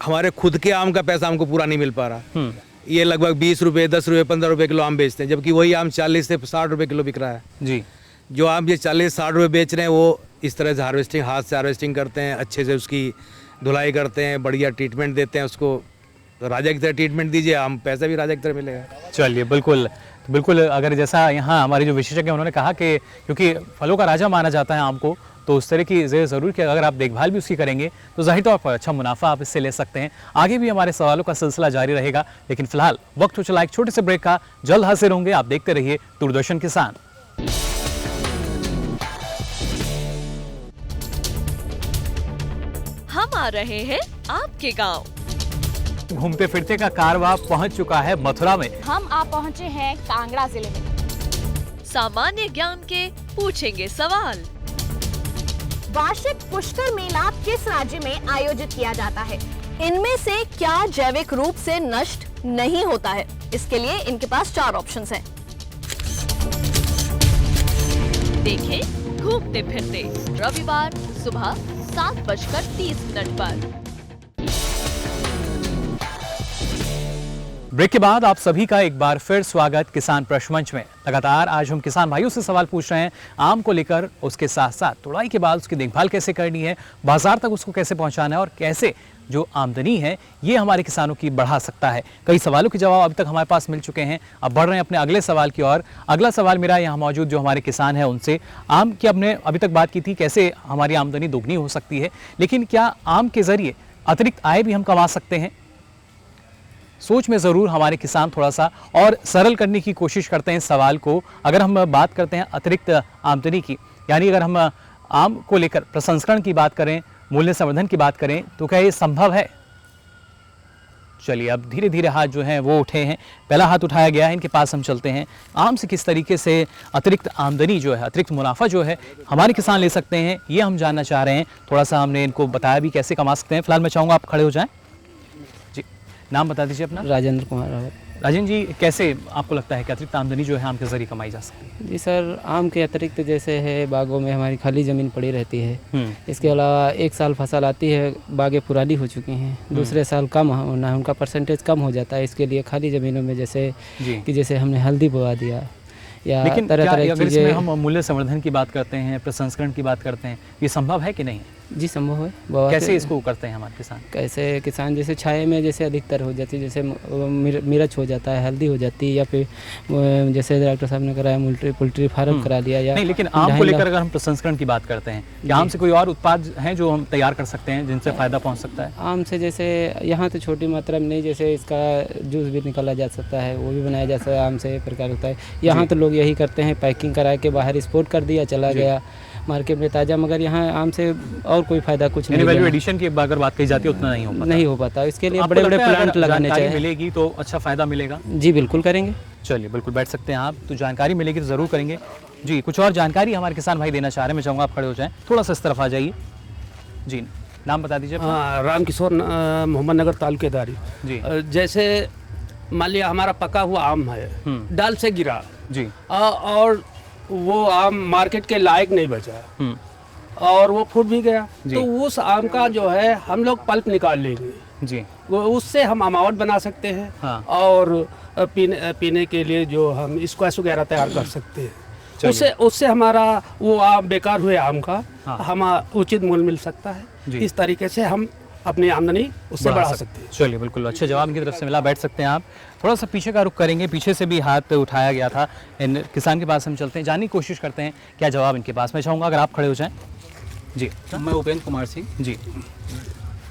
हमारे खुद के आम का पैसा हमको पूरा नहीं मिल पा रहा। ये लगभग 20 रुपये, 10 रुपये, 15 रुपये किलो आम बेचते हैं, जबकि वही आम 40 से 60 रुपये किलो बिक रहा है जी। जो आम ये 40-60 रुपये बेच रहे हैं वो इस तरह से हार्वेस्टिंग, हाथ से हार्वेस्टिंग करते हैं, अच्छे से उसकी धुलाई करते हैं, बढ़िया ट्रीटमेंट देते हैं उसको। तो राजा की तरह ट्रीटमेंट दीजिए, आम पैसा भी राजा की तरह मिलेगा। चलिए, बिल्कुल बिल्कुल। अगर जैसा यहाँ हमारे जो विशेषज्ञ उन्होंने कहा कि क्योंकि फलों का राजा माना जाता है आम को, तो उस तरह की ज़रूर कि अगर आप देखभाल भी उसकी करेंगे तो ज़ाहिर तौर पर अच्छा मुनाफा आप इससे ले सकते हैं। आगे भी हमारे सवालों का सिलसिला जारी रहेगा, लेकिन फिलहाल वक्त हो चला एक छोटे से ब्रेक का। जल्द हाजिर होंगे, आप देखते रहिए दूरदर्शन किसान। हम आ रहे हैं आपके गांव। घूमते फिरते का कारवां पहुंच चुका है मथुरा में। हम आप पहुंचे हैं कांगड़ा जिले में। सामान्य ज्ञान के पूछेंगे सवाल। वार्षिक पुष्कर मेला किस राज्य में आयोजित किया जाता है? इनमें से क्या जैविक रूप से नष्ट नहीं होता है? इसके लिए इनके पास 4 ऑप्शंस हैं। देखें घूमते फिरते रविवार सुबह 7:30 पर। ब्रेक के बाद आप सभी का एक बार फिर स्वागत किसान प्रश्न मंच में। लगातार आज हम किसान भाइयों से सवाल पूछ रहे हैं आम को लेकर, उसके साथ साथ तुड़ाई के बाद उसकी देखभाल कैसे करनी है, बाजार तक उसको कैसे पहुंचाना है और कैसे जो आमदनी है ये हमारे किसानों की बढ़ा सकता है। कई सवालों के जवाब अभी तक हमारे पास मिल चुके हैं। अब बढ़ रहे हैं अपने अगले सवाल की ओर। अगला सवाल मेरा यहाँ मौजूद जो हमारे किसान हैं उनसे, आम की हमने अभी तक बात की थी कैसे हमारी आमदनी दोगुनी हो सकती है, लेकिन क्या आम के जरिए अतिरिक्त आय भी हम कमा सकते हैं? सोच में ज़रूर हमारे किसान थोड़ा सा और सरल करने की कोशिश करते हैं सवाल को। अगर हम बात करते हैं अतिरिक्त आमदनी की, यानी अगर हम आम को लेकर प्रसंस्करण की बात करें, मूल्य संवर्धन की बात करें, तो क्या ये संभव है? चलिए, अब धीरे धीरे हाथ जो हैं वो उठे हैं। पहला हाथ उठाया गया है, इनके पास हम चलते हैं। आम से किस तरीके से अतिरिक्त आमदनी जो है, अतिरिक्त मुनाफा जो है हमारे किसान ले सकते हैं, ये हम जानना चाह रहे हैं। थोड़ा सा हमने इनको बताया भी कैसे कमा सकते हैं। फिलहाल मैं चाहूँगा आप खड़े हो जाएँ। जी, नाम बता दीजिए अपना। राजेंद्र कुमार रावत। राजेंद्र जी, कैसे आपको लगता है कि अतिरिक्त आमदनी जो है आम के जरिए कमाई जा सकती है? जी सर, आम के अतिरिक्त जैसे है बागों में हमारी खाली ज़मीन पड़ी रहती है। इसके अलावा एक साल फसल आती है, बागें पुरानी हो चुकी हैं, दूसरे साल कम होना है, उनका परसेंटेज कम हो जाता है। इसके लिए खाली ज़मीनों में जैसे कि जैसे हमने हल्दी बोआ दिया या लेकिन तरह तरह अगर इसमें हम मूल्य संवर्धन की बात करते हैं, प्रसंस्करण की बात करते हैं, ये संभव है कि नहीं? जी संभव है। कैसे इसको करते हैं हमारे किसान? कैसे किसान जैसे छाये में जैसे अधिकतर हो जाती है, जैसे मिर्च हो जाता है, हल्दी हो जाती है, या फिर जैसे डॉक्टर साहब ने कराया पोल्ट्री फार्म करा दिया। या नहीं, लेकिन आम को लेकर अगर हम प्रसंस्करण की बात करते हैं, क्या आम से कोई और उत्पाद हैं जो हम तैयार कर सकते हैं जिनसे फ़ायदा पहुँच सकता है? आम से जैसे यहाँ तो छोटी मात्रा में नहीं, जैसे इसका जूस भी निकाला जा सकता है, वो भी बनाया जा सकता है, आम से प्रकार होता है। यहाँ तो लोग यही करते हैं, पैकिंग करा के बाहर एक्सपोर्ट कर दिया, चला गया मार्केट में ताज़ा। मगर यहाँ आम से और कोई फायदा कुछ नहीं। वैल्यू एडिशन की अगर बात कही जाती है उतना नहीं हो पाता। इसके लिए बड़े बड़े प्लांट लगाने चाहिए। मिलेगी तो अच्छा फायदा मिलेगा। जी बिल्कुल करेंगे। चलिए, बिल्कुल बैठ सकते हैं आप। तो जानकारी मिलेगी तो ज़रूर करेंगे। जी, कुछ और जानकारी हमारे किसान भाई देना चाह रहे हैं। मैं चाहूँगा आप खड़े हो जाएँ, थोड़ा सा इस तरफ आ जाइए। जी, नाम बता दीजिए। हाँ, राम किशोर, मोहम्मद नगर तालुकेदारी। जी, जैसे मान लिया हमारा पका हुआ आम है, डाल से गिरा जी, और वो आम मार्केट के लायक नहीं बचा और वो फूट भी गया, तो उस आम का जो है हम लोग पल्प निकाल लेंगे जी, वो उससे हम अमावट बना सकते हैं। हाँ। और पीने के लिए जो हम स्क्वैश वगैरह तैयार कर सकते हैं, उससे हमारा वो आम बेकार हुए आम का हम उचित मूल्य मिल सकता है। इस तरीके से हम अपनी आमदनी उससे बढ़ा सकते हैं। चलिए, बिल्कुल अच्छा जवाब इनकी तरफ से मिला। बैठ सकते हैं आप। थोड़ा सा पीछे का रुख करेंगे, पीछे से भी हाथ उठाया गया था। इन किसान के पास हम चलते हैं, जानने की कोशिश करते हैं क्या जवाब इनके पास। मैं चाहूँगा अगर आप खड़े हो जाएं। जी, मैं उपेंद्र कुमार सिंह जी।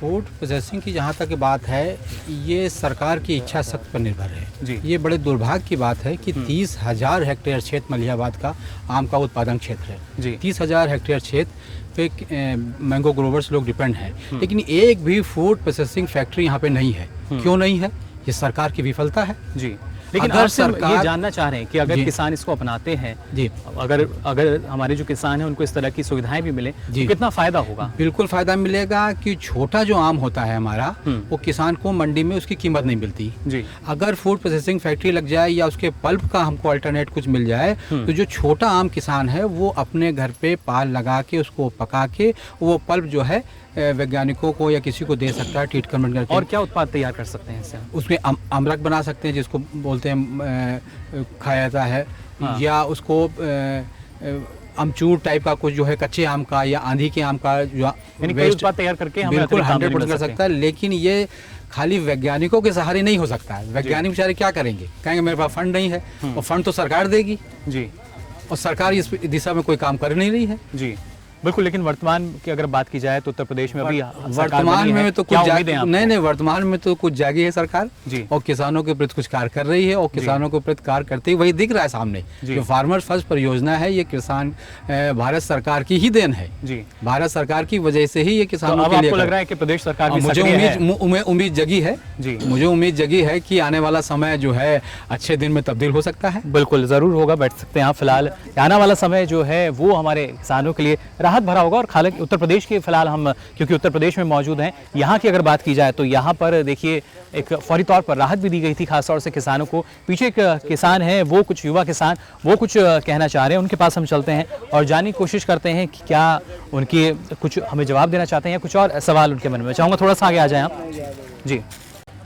फूड प्रोसेसिंग की जहाँ तक बात है, ये सरकार की इच्छा शक्ति पर निर्भर है जी। ये बड़े दुर्भाग्य की बात है कि 30,000 हेक्टेयर क्षेत्र मलिहाबाद का आम का उत्पादन क्षेत्र है जी। 30,000 हेक्टेयर क्षेत्र पे मैंगो ग्रोवर्स लोग डिपेंड हैं, लेकिन एक भी फूड प्रोसेसिंग फैक्ट्री यहाँ पे नहीं है। क्यों नहीं है? ये सरकार की विफलता है जी। लेकिन अगर सरकार ये जानना चाह रहे हैं कि अगर किसान इसको अपनाते हैं जी, अगर हमारे जो किसान हैं उनको इस तरह की सुविधाएं भी मिले तो कितना फायदा होगा? बिल्कुल फायदा मिलेगा कि छोटा जो आम होता है हमारा, वो किसान को मंडी में उसकी कीमत नहीं मिलती जी। अगर फूड प्रोसेसिंग फैक्ट्री लग जाए या उसके पल्प का हमको अल्टरनेट कुछ मिल जाए, तो जो छोटा आम किसान है वो अपने घर पे पाल लगा के उसको पका के वो पल्प जो है वैज्ञानिकों को या किसी को दे सकता है ट्रीटमेंट करके। और क्या उत्पाद तैयार कर सकते हैं इससे? उसमें अमरक बना सकते हैं जिसको बोलते हैं खाया जाता है। हाँ। या उसको अमचूर टाइप का कुछ जो है कच्चे आम का या आंधी के आम का जो उत्पाद तैयार करके बिल्कुल 100% कर सकता है। लेकिन ये खाली वैज्ञानिकों के सहारे नहीं हो सकता है। वैज्ञानिक बेचारे क्या करेंगे? कहेंगे मेरे पास फंड नहीं है, और फंड तो सरकार देगी जी, और सरकार इस दिशा में कोई काम कर नहीं रही है जी। बिल्कुल, लेकिन वर्तमान की अगर बात की जाए तो उत्तर प्रदेश में अभी वर्तमान में तो कुछ नहीं, वर्तमान में तो कुछ जागी है सरकार जी, और किसानों के प्रति कुछ कार्य कर रही है, और किसानों के प्रति कार्य करते ही वही दिख रहा है सामने। जो फार्मर्स फर्स्ट परियोजना है, ये किसान भारत सरकार की ही देन है जी। भारत सरकार की वजह से ही ये किसानों के लिए लग रहा है कि प्रदेश सरकार मुझे उम्मीद जगी है जी, मुझे उम्मीद जगी है कि आने वाला समय जो है अच्छे दिन में तब्दील हो सकता है। बिल्कुल जरूर होगा। बैठ सकते हैं आप। फिलहाल आने वाला समय जो है वो हमारे किसानों के लिए राहत भरा होगा। और हालांकि उत्तर प्रदेश के फिलहाल हम क्योंकि उत्तर प्रदेश में मौजूद हैं, यहाँ की अगर बात की जाए तो यहाँ पर देखिए एक फौरी तौर पर राहत भी दी गई थी, खासतौर से किसानों को। पीछे एक किसान है, वो कुछ युवा किसान, वो कुछ कहना चाह रहे हैं, उनके पास हम चलते हैं और जानने की कोशिश करते हैं कि क्या उनके कुछ हमें जवाब देना चाहते हैं या कुछ और सवाल उनके मन में। चाहूँगा थोड़ा सा आगे आ जाएं आप जी।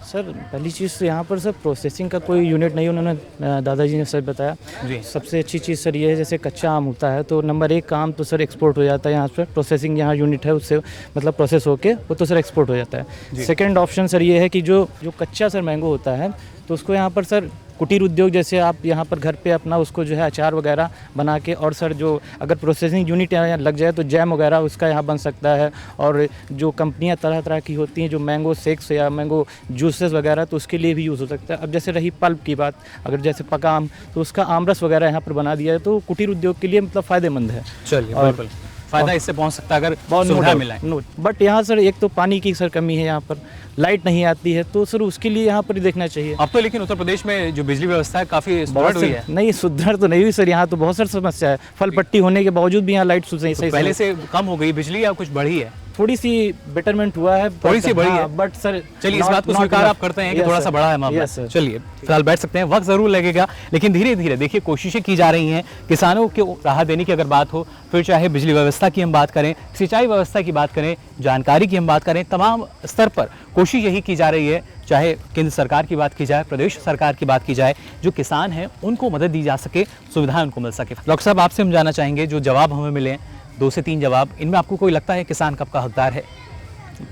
सर पहली चीज़ यहाँ पर सर प्रोसेसिंग का कोई यूनिट नहीं, उन्होंने दादाजी ने सर बताया जी। सबसे अच्छी चीज़ सर ये है, जैसे कच्चा आम होता है तो नंबर 1 का आम तो सर एक्सपोर्ट हो जाता है यहाँ पर। प्रोसेसिंग यहाँ यूनिट है, उससे मतलब प्रोसेस होके वो तो सर एक्सपोर्ट हो जाता है। सेकंड ऑप्शन सर ये है कि जो कच्चा सर मैंगो होता है तो उसको यहाँ पर सर कुटीर उद्योग, जैसे आप यहाँ पर घर पे अपना उसको जो है अचार वगैरह बना के, और सर जो अगर प्रोसेसिंग यूनिट यहाँ लग जाए तो जैम वगैरह उसका यहाँ बन सकता है। और जो कंपनियाँ तरह तरह की होती हैं जो मैंगो शेक्स या मैंगो जूसेस वगैरह, तो उसके लिए भी यूज़ हो सकता है। अब जैसे रही पल्प की बात, अगर जैसे पका आम तो उसका आमरस वगैरह यहाँ पर बना दिया है, तो कुटीर उद्योग के लिए मतलब फ़ायदेमंद है। चलिए, बिल्कुल फ़ायदा इससे पहुँच सकता है अगर सुविधा मिले। बट यहाँ सर एक तो पानी की सर कमी है, यहाँ पर लाइट नहीं आती है, तो सर उसके लिए यहाँ पर देखना चाहिए। अब तो लेकिन उत्तर प्रदेश में जो बिजली व्यवस्था है काफ़ी सुदृढ़ हुई है। नहीं, सुदृढ़ तो नहीं हुई सर, यहाँ तो बहुत सारी समस्या है। फल पट्टी होने के बावजूद भी यहाँ लाइट सही पहले से कम हो गई बिजली या कुछ बढ़ी है? थोड़ी सी बेटरमेंट हुआ है, थोड़ी सी बड़ी है, बट सर चलिए इस बात को स्वीकार आप करते हैं कि थोड़ा सा बड़ा है मामला। चलिए फिलहाल बैठ सकते हैं, वक्त जरूर लगेगा लेकिन धीरे धीरे देखिए कोशिशें की जा रही हैं किसानों को राहत देने की। अगर बात हो फिर चाहे बिजली व्यवस्था की हम बात करें, सिंचाई व्यवस्था की बात करें, जानकारी की हम बात करें, तमाम स्तर पर कोशिश यही की जा रही है। चाहे केंद्र सरकार की बात की जाए, प्रदेश सरकार की बात की जाए, जो किसान हैं उनको मदद दी जा सके, सुविधाएं उनको मिल सके। डॉक्टर साहब आपसे हम जानना चाहेंगे, जो जवाब हमें मिले 2 से 3 जवाब, इनमें आपको कोई लगता है किसान कब का हकदार है?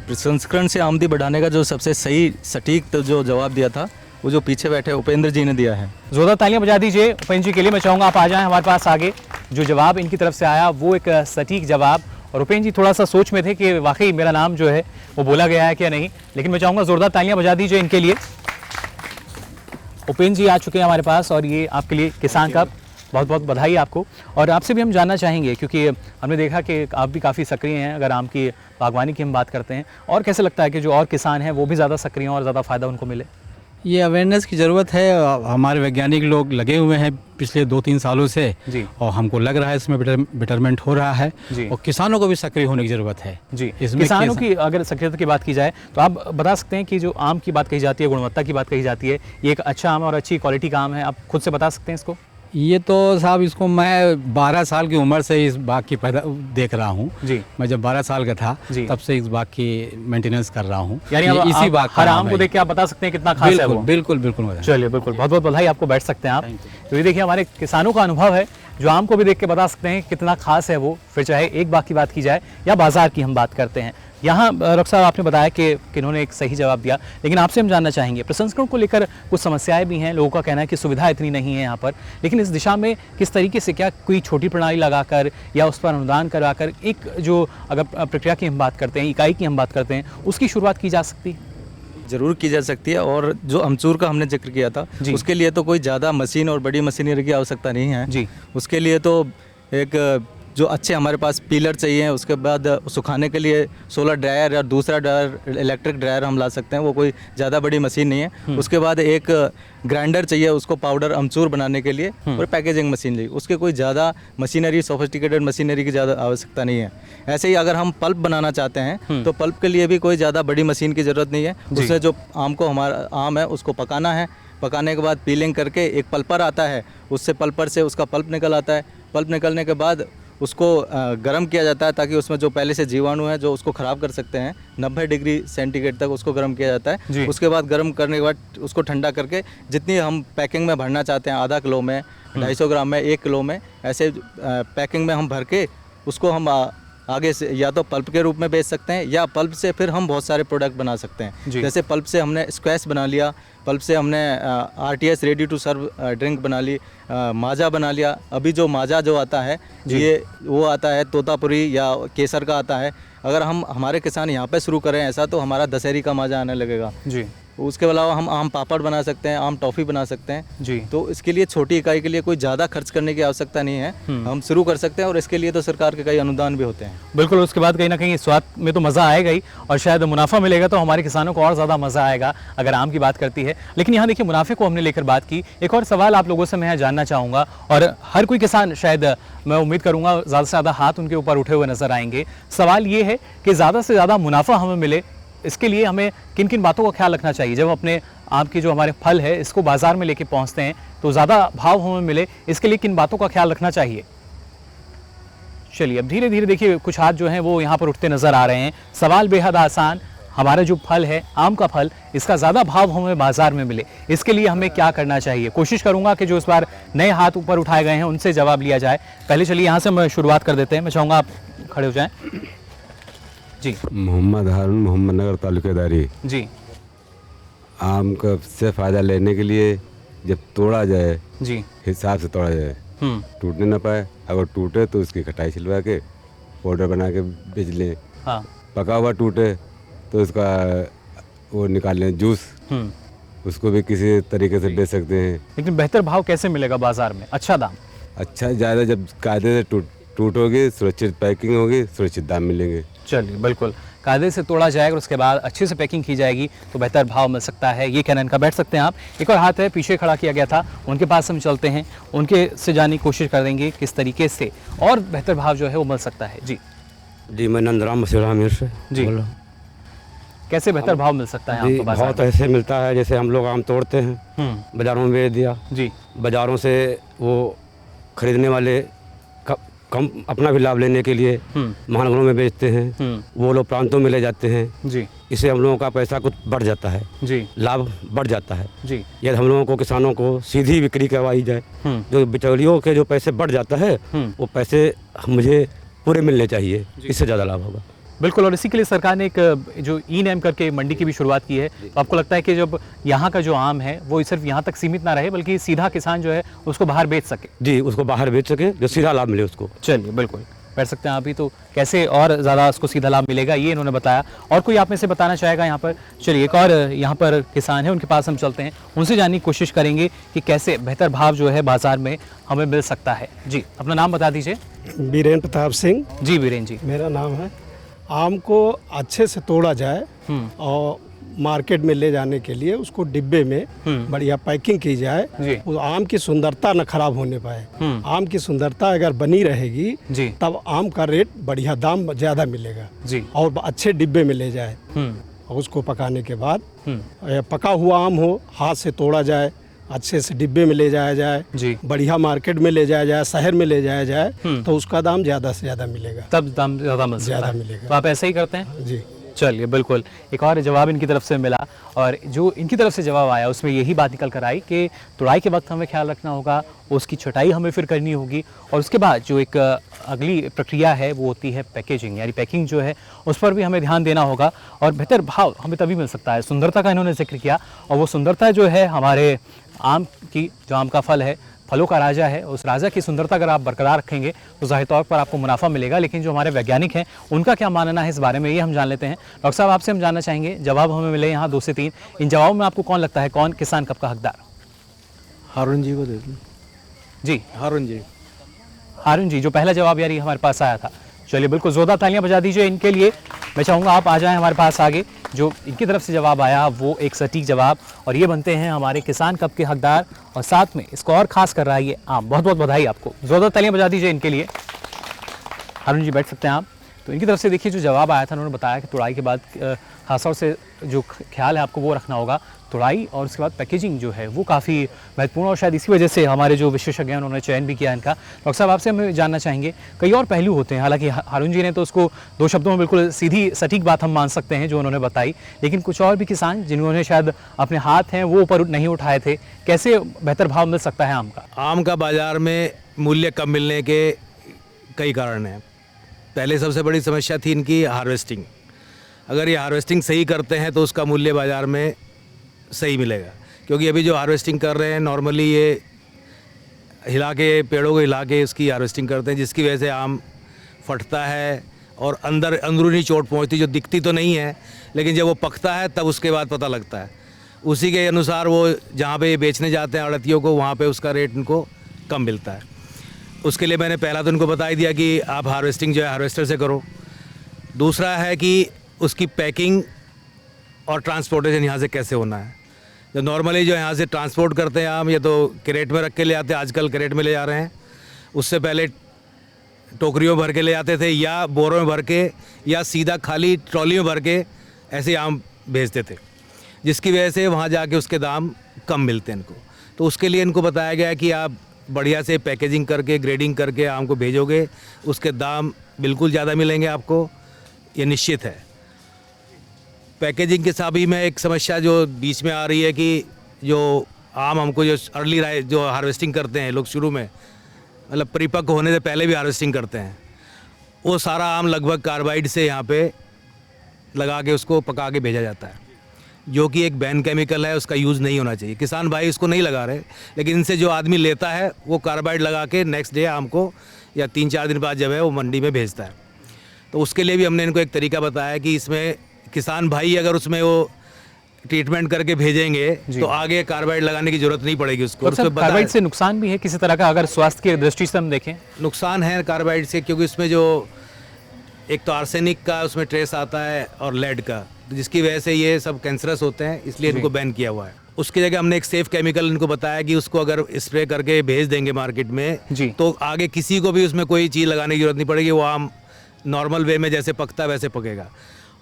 प्रसंस्करण से आमदनी बढ़ाने का जो सबसे सही सटीक तो जो जवाब दिया था वो जो पीछे बैठे उपेंद्र जी ने दिया है। जोरदार तालियां बजा दीजिए उपेंद्र जी के लिए। मैं चाहूँगा आप आ जाएं हमारे पास आगे। जो जवाब इनकी तरफ से आया वो एक सटीक जवाब, और उपेंद्र जी थोड़ा सा सोच में थे कि वाकई मेरा नाम जो है वो बोला गया है क्या नहीं, लेकिन मैं चाहूँगा जोरदार तालियां बजा दीजिए इनके लिए। उपेंद्र जी आ चुके हैं हमारे पास और ये आपके लिए किसान का बहुत बहुत बधाई आपको। और आपसे भी हम जानना चाहेंगे क्योंकि हमने देखा कि आप भी काफ़ी सक्रिय हैं अगर आम की बागवानी की हम बात करते हैं, और कैसे लगता है कि जो और किसान हैं वो भी ज़्यादा सक्रिय हों और ज़्यादा फ़ायदा उनको मिले? ये अवेयरनेस की ज़रूरत है। हमारे वैज्ञानिक लोग लगे हुए हैं पिछले 2-3 सालों से जी। और हमको लग रहा है इसमें बेटरमेंट हो रहा है जी। और किसानों को भी सक्रिय होने की ज़रूरत है जी। इसमें। किसानों की अगर सक्रियता की बात की जाए तो आप बता सकते हैं कि जो आम की बात कही जाती है, गुणवत्ता की बात कही जाती है, ये एक अच्छा आम और अच्छी क्वालिटी का आम है, आप खुद से बता सकते हैं इसको? ये तो साहब इसको मैं 12 साल की उम्र से इस बाग की पैदा देख रहा हूँ जी। मैं जब 12 साल का था तब से इस बाग की मेंटेनेंस कर रहा हूँ। यानी ये इसी बाग हर आम को देख के आप बता सकते हैं कितना खास है वो? बिल्कुल बिल्कुल। चलिए बिल्कुल, बहुत बहुत बधाई, आपको बैठ सकते हैं आप। तो ये देखिए हमारे किसानों का अनुभव है जो आम को भी देख के बता सकते हैं कितना खास है वो, फिर चाहे एक बाग की बात की जाए या बाजार की हम बात करते हैं। यहाँ डॉक्टर साहब आपने बताया कि इन्होंने एक सही जवाब दिया, लेकिन आपसे हम जानना चाहेंगे प्रसंस्करण को लेकर कुछ समस्याएं भी हैं। लोगों का कहना है कि सुविधा इतनी नहीं है यहाँ पर, लेकिन इस दिशा में किस तरीके से, क्या कोई छोटी प्रणाली लगाकर या उस पर अनुदान करवाकर एक जो अगर प्रक्रिया की हम बात करते हैं, इकाई की हम बात करते हैं, उसकी शुरुआत की जा सकती है? ज़रूर की जा सकती है। और जो अमचूर का हमने जिक्र किया था उसके लिए तो कोई ज़्यादा मशीन और बड़ी मशीनरी की आवश्यकता नहीं है जी। उसके लिए तो एक जो अच्छे हमारे पास पीलर चाहिए, उसके बाद सुखाने के लिए सोलर ड्रायर या दूसरा ड्रायर इलेक्ट्रिक ड्रायर हम ला सकते हैं, वो कोई ज़्यादा बड़ी मशीन नहीं है। उसके बाद एक ग्राइंडर चाहिए उसको पाउडर अमचूर बनाने के लिए, और पैकेजिंग मशीन चाहिए, उसके कोई ज़्यादा मशीनरी सोफिस्टिकेटेड मशीनरी की ज़्यादा आवश्यकता नहीं है। ऐसे ही अगर हम पल्प बनाना चाहते हैं तो पल्प के लिए भी कोई ज़्यादा बड़ी मशीन की ज़रूरत नहीं है। उससे जो आम को हमारा आम है उसको पकाना है, पकाने के बाद पीलिंग करके एक पल्पर आता है, उससे पल्पर से उसका पल्प निकल आता है। पल्प निकलने के बाद उसको गर्म किया जाता है ताकि उसमें जो पहले से जीवाणु है जो उसको ख़राब कर सकते हैं, 90 डिग्री सेंटीग्रेड तक उसको गर्म किया जाता है। उसके बाद गर्म करने के बाद उसको ठंडा करके जितनी हम पैकिंग में भरना चाहते हैं, आधा किलो में, 250 ग्राम में, 1 किलो में, ऐसे पैकिंग में हम भर के उसको हम आगे से या तो पल्प के रूप में बेच सकते हैं या पल्प से फिर हम बहुत सारे प्रोडक्ट बना सकते हैं। जैसे पल्प से हमने स्क्वैश बना लिया, पल्प से हमने RTS ready to serve drink बना ली, माजा बना लिया। अभी जो माजा जो आता है ये वो आता है तोतापुरी या केसर का आता है। अगर हम हमारे किसान यहाँ पे शुरू करें ऐसा तो हमारा दशहरी का माजा आने लगेगा जी। उसके अलावा हम आम पापड़ बना सकते हैं, आम टॉफ़ी बना सकते हैं जी। तो इसके लिए छोटी इकाई के लिए कोई ज़्यादा खर्च करने की आवश्यकता नहीं है, हम शुरू कर सकते हैं और इसके लिए तो सरकार के कई अनुदान भी होते हैं। बिल्कुल, उसके बाद कहीं ना कहीं स्वाद में तो मज़ा आएगा ही और शायद मुनाफा मिलेगा तो हमारे किसानों को और ज़्यादा मज़ा आएगा अगर आम की बात करती है। लेकिन यहाँ देखिए मुनाफे को हमने लेकर बात की, एक और सवाल आप लोगों से मैं जानना चाहूँगा और हर कोई किसान शायद मैं उम्मीद करूँगा ज़्यादा से ज़्यादा हाथ उनके ऊपर उठे हुए नज़र आएंगे। सवाल ये है कि ज़्यादा से ज़्यादा मुनाफा हमें मिले, इसके लिए हमें किन किन बातों का ख्याल रखना चाहिए? जब अपने आम की जो हमारे फल है इसको बाज़ार में लेके पहुंचते हैं तो ज़्यादा भाव हमें मिले, इसके लिए किन बातों का ख्याल रखना चाहिए? चलिए अब धीरे धीरे देखिए कुछ हाथ जो हैं वो यहाँ पर उठते नज़र आ रहे हैं। सवाल बेहद आसान, हमारा जो फल है आम का फल, इसका ज़्यादा भाव हमें बाज़ार में मिले, इसके लिए हमें क्या करना चाहिए? कोशिश करूँगा कि जो इस बार नए हाथ ऊपर उठाए गए हैं उनसे जवाब लिया जाए। पहले चलिए यहाँ से हम शुरुआत कर देते हैं, मैं चाहूँगा आप खड़े हो जाएँ जी। मोहम्मद हारून, मोहम्मद नगर तालुकेदारी जी। आम का से फ़ायदा लेने के लिए जब तोड़ा जाए जी हिसाब से तोड़ा जाए, टूटने ना पाए। अगर टूटे तो उसकी कटाई छिलवा के पाउडर बना के बेच लें। हाँ। पका हुआ टूटे तो उसका वो निकाल लें जूस, उसको भी किसी तरीके से बेच सकते हैं। लेकिन बेहतर भाव कैसे मिलेगा बाज़ार में, अच्छा दाम? अच्छा ज़्यादा जब कायदे से टूट होगी, सुरक्षित पैकिंग होगी, सुरक्षित दाम मिलेंगे। चलिए बिल्कुल, कायदे से तोड़ा जाएगा और उसके बाद अच्छे से पैकिंग की जाएगी तो बेहतर भाव मिल सकता है, ये कहना इनका। बैठ सकते हैं आप। एक और हाथ है पीछे खड़ा किया गया था, उनके पास हम चलते हैं, उनके से जानने की कोशिश कर देंगे किस तरीके से और बेहतर भाव जो है वो मिल सकता है। जी जी, मैं नंदराम मसीरा आमिर से जी। कैसे बेहतर भाव मिल सकता है? भाव तो ऐसे मिलता है जैसे हम लोग आम तोड़ते हैं, बाज़ारों में बेच दिया जी, बाज़ारों से वो खरीदने वाले कम अपना भी लाभ लेने के लिए महानगरों में बेचते हैं, वो लोग प्रांतों में ले जाते हैं जी। इससे हम लोगों का पैसा कुछ बढ़ जाता है जी, लाभ बढ़ जाता है जी। यदि हम लोगों को किसानों को सीधी बिक्री करवाई जाए, जो बिचौलियों के जो पैसे बढ़ जाता है वो पैसे मुझे पूरे मिलने चाहिए, इससे ज़्यादा लाभ होगा। बिल्कुल, और इसी के लिए सरकार ने एक जो ई-नैम करके मंडी की भी शुरुआत की है। तो आपको लगता है कि जब यहाँ का जो आम है वो सिर्फ यहाँ तक सीमित ना रहे बल्कि सीधा किसान जो है उसको बाहर बेच सके? जी, उसको बाहर बेच सके, जो सीधा लाभ मिले उसको। चलिए बिल्कुल, बैठ सकते हैं अभी। तो कैसे और ज़्यादा उसको सीधा लाभ मिलेगा ये इन्होंने बताया। और कोई आप में से बताना चाहेगा यहाँ पर? चलिए एक और यहाँ पर किसान है, उनके पास हम चलते हैं, उनसे जानने की कोशिश करेंगे कि कैसे बेहतर भाव जो है बाज़ार में हमें मिल सकता है। जी, अपना नाम बता दीजिए। बीरेन प्रताप सिंह। जी बीरेन जी। मेरा नाम है। आम को अच्छे से तोड़ा जाए और मार्केट में ले जाने के लिए उसको डिब्बे में बढ़िया पैकिंग की जाए, वो आम की सुंदरता न खराब होने पाए। आम की सुंदरता अगर बनी रहेगी तब आम का रेट बढ़िया, दाम ज़्यादा मिलेगा और अच्छे डिब्बे में ले जाए। और उसको पकाने के बाद पका हुआ आम हो, हाथ से तोड़ा जाए, अच्छे से डिब्बे में ले जाया जाए, बढ़िया मार्केट में ले जाया जाए, शहर में ले जाया जाए, तो उसका दाम ज़्यादा से ज़्यादा मिलेगा, तब दाम ज़्यादा मिलेगा। तो आप ऐसे ही करते हैं? जी चलिए, बिल्कुल। एक और जवाब इनकी तरफ से मिला और जो इनकी तरफ से जवाब आया उसमें यही बात निकल कर आई कि तुड़ाई के वक्त हमें ख्याल रखना होगा, उसकी छटाई हमें फिर करनी होगी और उसके बाद जो एक अगली प्रक्रिया है वो होती है पैकेजिंग, यानी पैकिंग जो है उस पर भी हमें ध्यान देना होगा और बेहतर भाव हमें तभी मिल सकता है। सुंदरता का इन्होंने जिक्र किया और वो सुंदरता जो है हमारे आम की, जो आम का फल है, फलों का राजा है, उस राजा की सुंदरता अगर आप बरकरार रखेंगे तो ज़ाहिर तौर पर आपको मुनाफा मिलेगा। लेकिन जो हमारे वैज्ञानिक हैं उनका क्या मानना है इस बारे में, ये हम जान लेते हैं। डॉक्टर साहब, आपसे हम जानना चाहेंगे, जवाब हमें मिले यहाँ 2 से 3, इन जवाबों में आपको कौन लगता है कौन किसान कप का हकदार? हारून जी को दे दूँ। जी, हारून जी। हारून जी, जो पहला जवाब यानी हमारे पास आया था। चलिए, बिल्कुल जोरदार तालियां बजा दीजिए इनके लिए। मैं चाहूँगा आप आ जाएं हमारे पास आगे। जो इनकी तरफ से जवाब आया वो एक सटीक जवाब और ये बनते हैं हमारे किसान कप के हकदार और साथ में इसको और खास कर रहा है ये आम। बहुत बहुत बधाई आपको, जोरदार तालियां बजा दीजिए इनके लिए। हारून जी, बैठ सकते हैं आप। तो इनकी तरफ से देखिए जो जवाब आया था, उन्होंने बताया कि तुड़ाई के बाद खासतौर से जो ख्याल है आपको वो रखना होगा, तुड़ाई और उसके बाद पैकेजिंग जो है वो काफ़ी महत्वपूर्ण और शायद इसी वजह से हमारे जो विशेषज्ञ हैं उन्होंने चयन भी किया इनका। डॉक्टर साहब, आपसे हम जानना चाहेंगे, कई और पहलू होते हैं, हालांकि हारून जी ने तो उसको 2 शब्दों में बिल्कुल सीधी सटीक बात हम मान सकते हैं जो उन्होंने बताई, लेकिन कुछ और भी किसान जिन्होंने शायद अपने हाथ हैं वो ऊपर नहीं उठाए थे, कैसे बेहतर भाव मिल सकता है आम का? आम का बाज़ार में मूल्य कम मिलने के कई कारण हैं। पहले सबसे बड़ी समस्या थी इनकी हार्वेस्टिंग। अगर ये हार्वेस्टिंग सही करते हैं तो उसका मूल्य बाज़ार में सही मिलेगा, क्योंकि अभी जो हार्वेस्टिंग कर रहे हैं नॉर्मली ये हिला के, पेड़ों को हिला के इसकी हार्वेस्टिंग करते हैं, जिसकी वजह से आम फटता है और अंदरूनी चोट पहुंचती, जो दिखती तो नहीं है लेकिन जब वो पकता है तब उसके बाद पता लगता है। उसी के अनुसार वो जहाँ पे ये बेचने जाते हैं आड़तियों को, वहाँ पे उसका रेट उनको कम मिलता है। उसके लिए मैंने पहला तो उनको बता ही दिया कि आप हार्वेस्टिंग जो है हार्वेस्टर से करो। दूसरा है कि उसकी पैकिंग और ट्रांसपोर्टेशन यहाँ से कैसे होना है। जो नॉर्मली जो यहाँ से ट्रांसपोर्ट करते हैं आम, ये तो क्रेट में रख के ले आते हैं, आजकल क्रेट में ले जा रहे हैं, उससे पहले टोकरियों भर के ले आते थे या बोरों में भर के या सीधा खाली ट्रॉली में भर के ऐसे आम भेजते थे, जिसकी वजह से वहाँ जाके उसके दाम कम मिलते हैं इनको। तो उसके लिए इनको बताया गया कि आप बढ़िया से पैकेजिंग करके, ग्रेडिंग करके आम को भेजोगे, उसके दाम बिल्कुल ज़्यादा मिलेंगे आपको, ये निश्चित है। पैकेजिंग के साथ भी में एक समस्या जो बीच में आ रही है कि जो आम हमको जो अर्ली जो हार्वेस्टिंग करते हैं लोग, शुरू में मतलब परिपक्व होने से पहले भी हार्वेस्टिंग करते हैं, वो सारा आम लगभग कार्बाइड से यहाँ पे लगा के उसको पका के भेजा जाता है, जो कि एक बैन केमिकल है, उसका यूज़ नहीं होना चाहिए। किसान भाई इसको नहीं लगा रहे, लेकिन इनसे जो आदमी लेता है वो कार्बाइड लगा के नेक्स्ट डे आम को या 3-4 दिन बाद जब है वो मंडी में भेजता है। तो उसके लिए भी हमने इनको एक तरीका बताया कि इसमें किसान भाई अगर उसमें वो ट्रीटमेंट करके भेजेंगे तो आगे कार्बाइड लगाने की जरूरत नहीं पड़ेगी उसको। और कार्बाइड से नुकसान भी है किसी तरह का, अगर स्वास्थ्य की दृष्टि से हम देखें? नुकसान है कार्बाइड से, क्योंकि इसमें जो एक तो आर्सेनिक का उसमें ट्रेस आता है और लेड का, जिसकी वजह से ये सब कैंसरस होते हैं, इसलिए इनको बैन किया हुआ है। उसकी जगह हमने एक सेफ केमिकल इनको बताया कि उसको अगर स्प्रे करके भेज देंगे मार्केट में तो आगे किसी को भी उसमें कोई चीज़ लगाने की जरूरत नहीं पड़ेगी, वो आम नॉर्मल वे में जैसे पकता है वैसे पकेगा।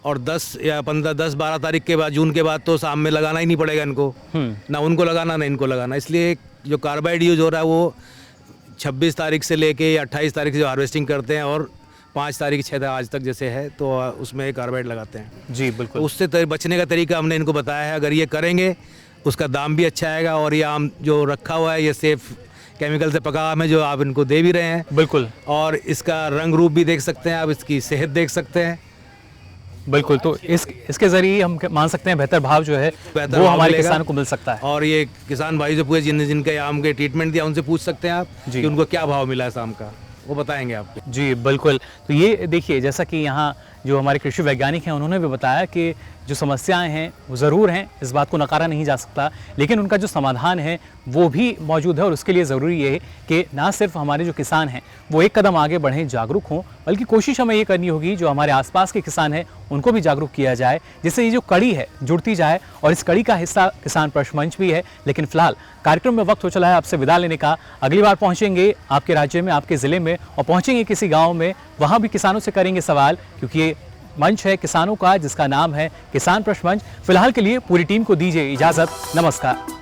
और 10-12 तारीख के बाद, जून के बाद तो शाम में लगाना ही नहीं पड़ेगा इनको, ना उनको लगाना ना इनको लगाना। इसलिए जो कार्बाइड यूज़ हो रहा है वो 26 तारीख से लेके या 28 तारीख से जो हार्वेस्टिंग करते हैं और 5 तारीख 6 आज तक जैसे है तो उसमें कार्बाइड लगाते हैं। जी बिल्कुल। तो उससे बचने का तरीका हमने इनको बताया है। अगर ये करेंगे उसका दाम भी अच्छा आएगा और ये आम जो रखा हुआ है ये सेफ केमिकल से पका आम है जो आप इनको दे भी रहे हैं। बिल्कुल। और इसका रंग रूप भी देख सकते हैं आप, इसकी सेहत देख सकते हैं। बिल्कुल। तो इसके जरिए हम मान सकते हैं बेहतर भाव जो है वो हमारे किसान को मिल सकता है। और ये किसान भाई से पूछे जिनके आम के ट्रीटमेंट दिया उनसे पूछ सकते हैं आप कि उनको क्या भाव मिला है आम का, वो बताएंगे आपको। जी बिल्कुल। तो ये देखिए, जैसा कि यहाँ जो हमारे कृषि वैज्ञानिक हैं उन्होंने भी बताया कि जो समस्याएं हैं वो ज़रूर हैं, इस बात को नकारा नहीं जा सकता, लेकिन उनका जो समाधान है वो भी मौजूद है। और उसके लिए ज़रूरी ये है कि ना सिर्फ हमारे जो किसान हैं वो एक कदम आगे बढ़ें, जागरूक हों, बल्कि कोशिश हमें ये करनी होगी जो हमारे आसपास के किसान हैं उनको भी जागरूक किया जाए, जिससे ये जो कड़ी है जुड़ती जाए। और इस कड़ी का हिस्सा किसान प्रश्न मंच भी है। लेकिन फिलहाल कार्यक्रम में वक्त हो चला है आपसे विदा लेने का। अगली बार पहुँचेंगे आपके राज्य में, आपके ज़िले में, और पहुँचेंगे किसी गाँव में, वहाँ भी किसानों से करेंगे सवाल, क्योंकि ये मंच है किसानों का जिसका नाम है किसान प्रश्न मंच। फिलहाल के लिए पूरी टीम को दीजिए इजाजत। नमस्कार।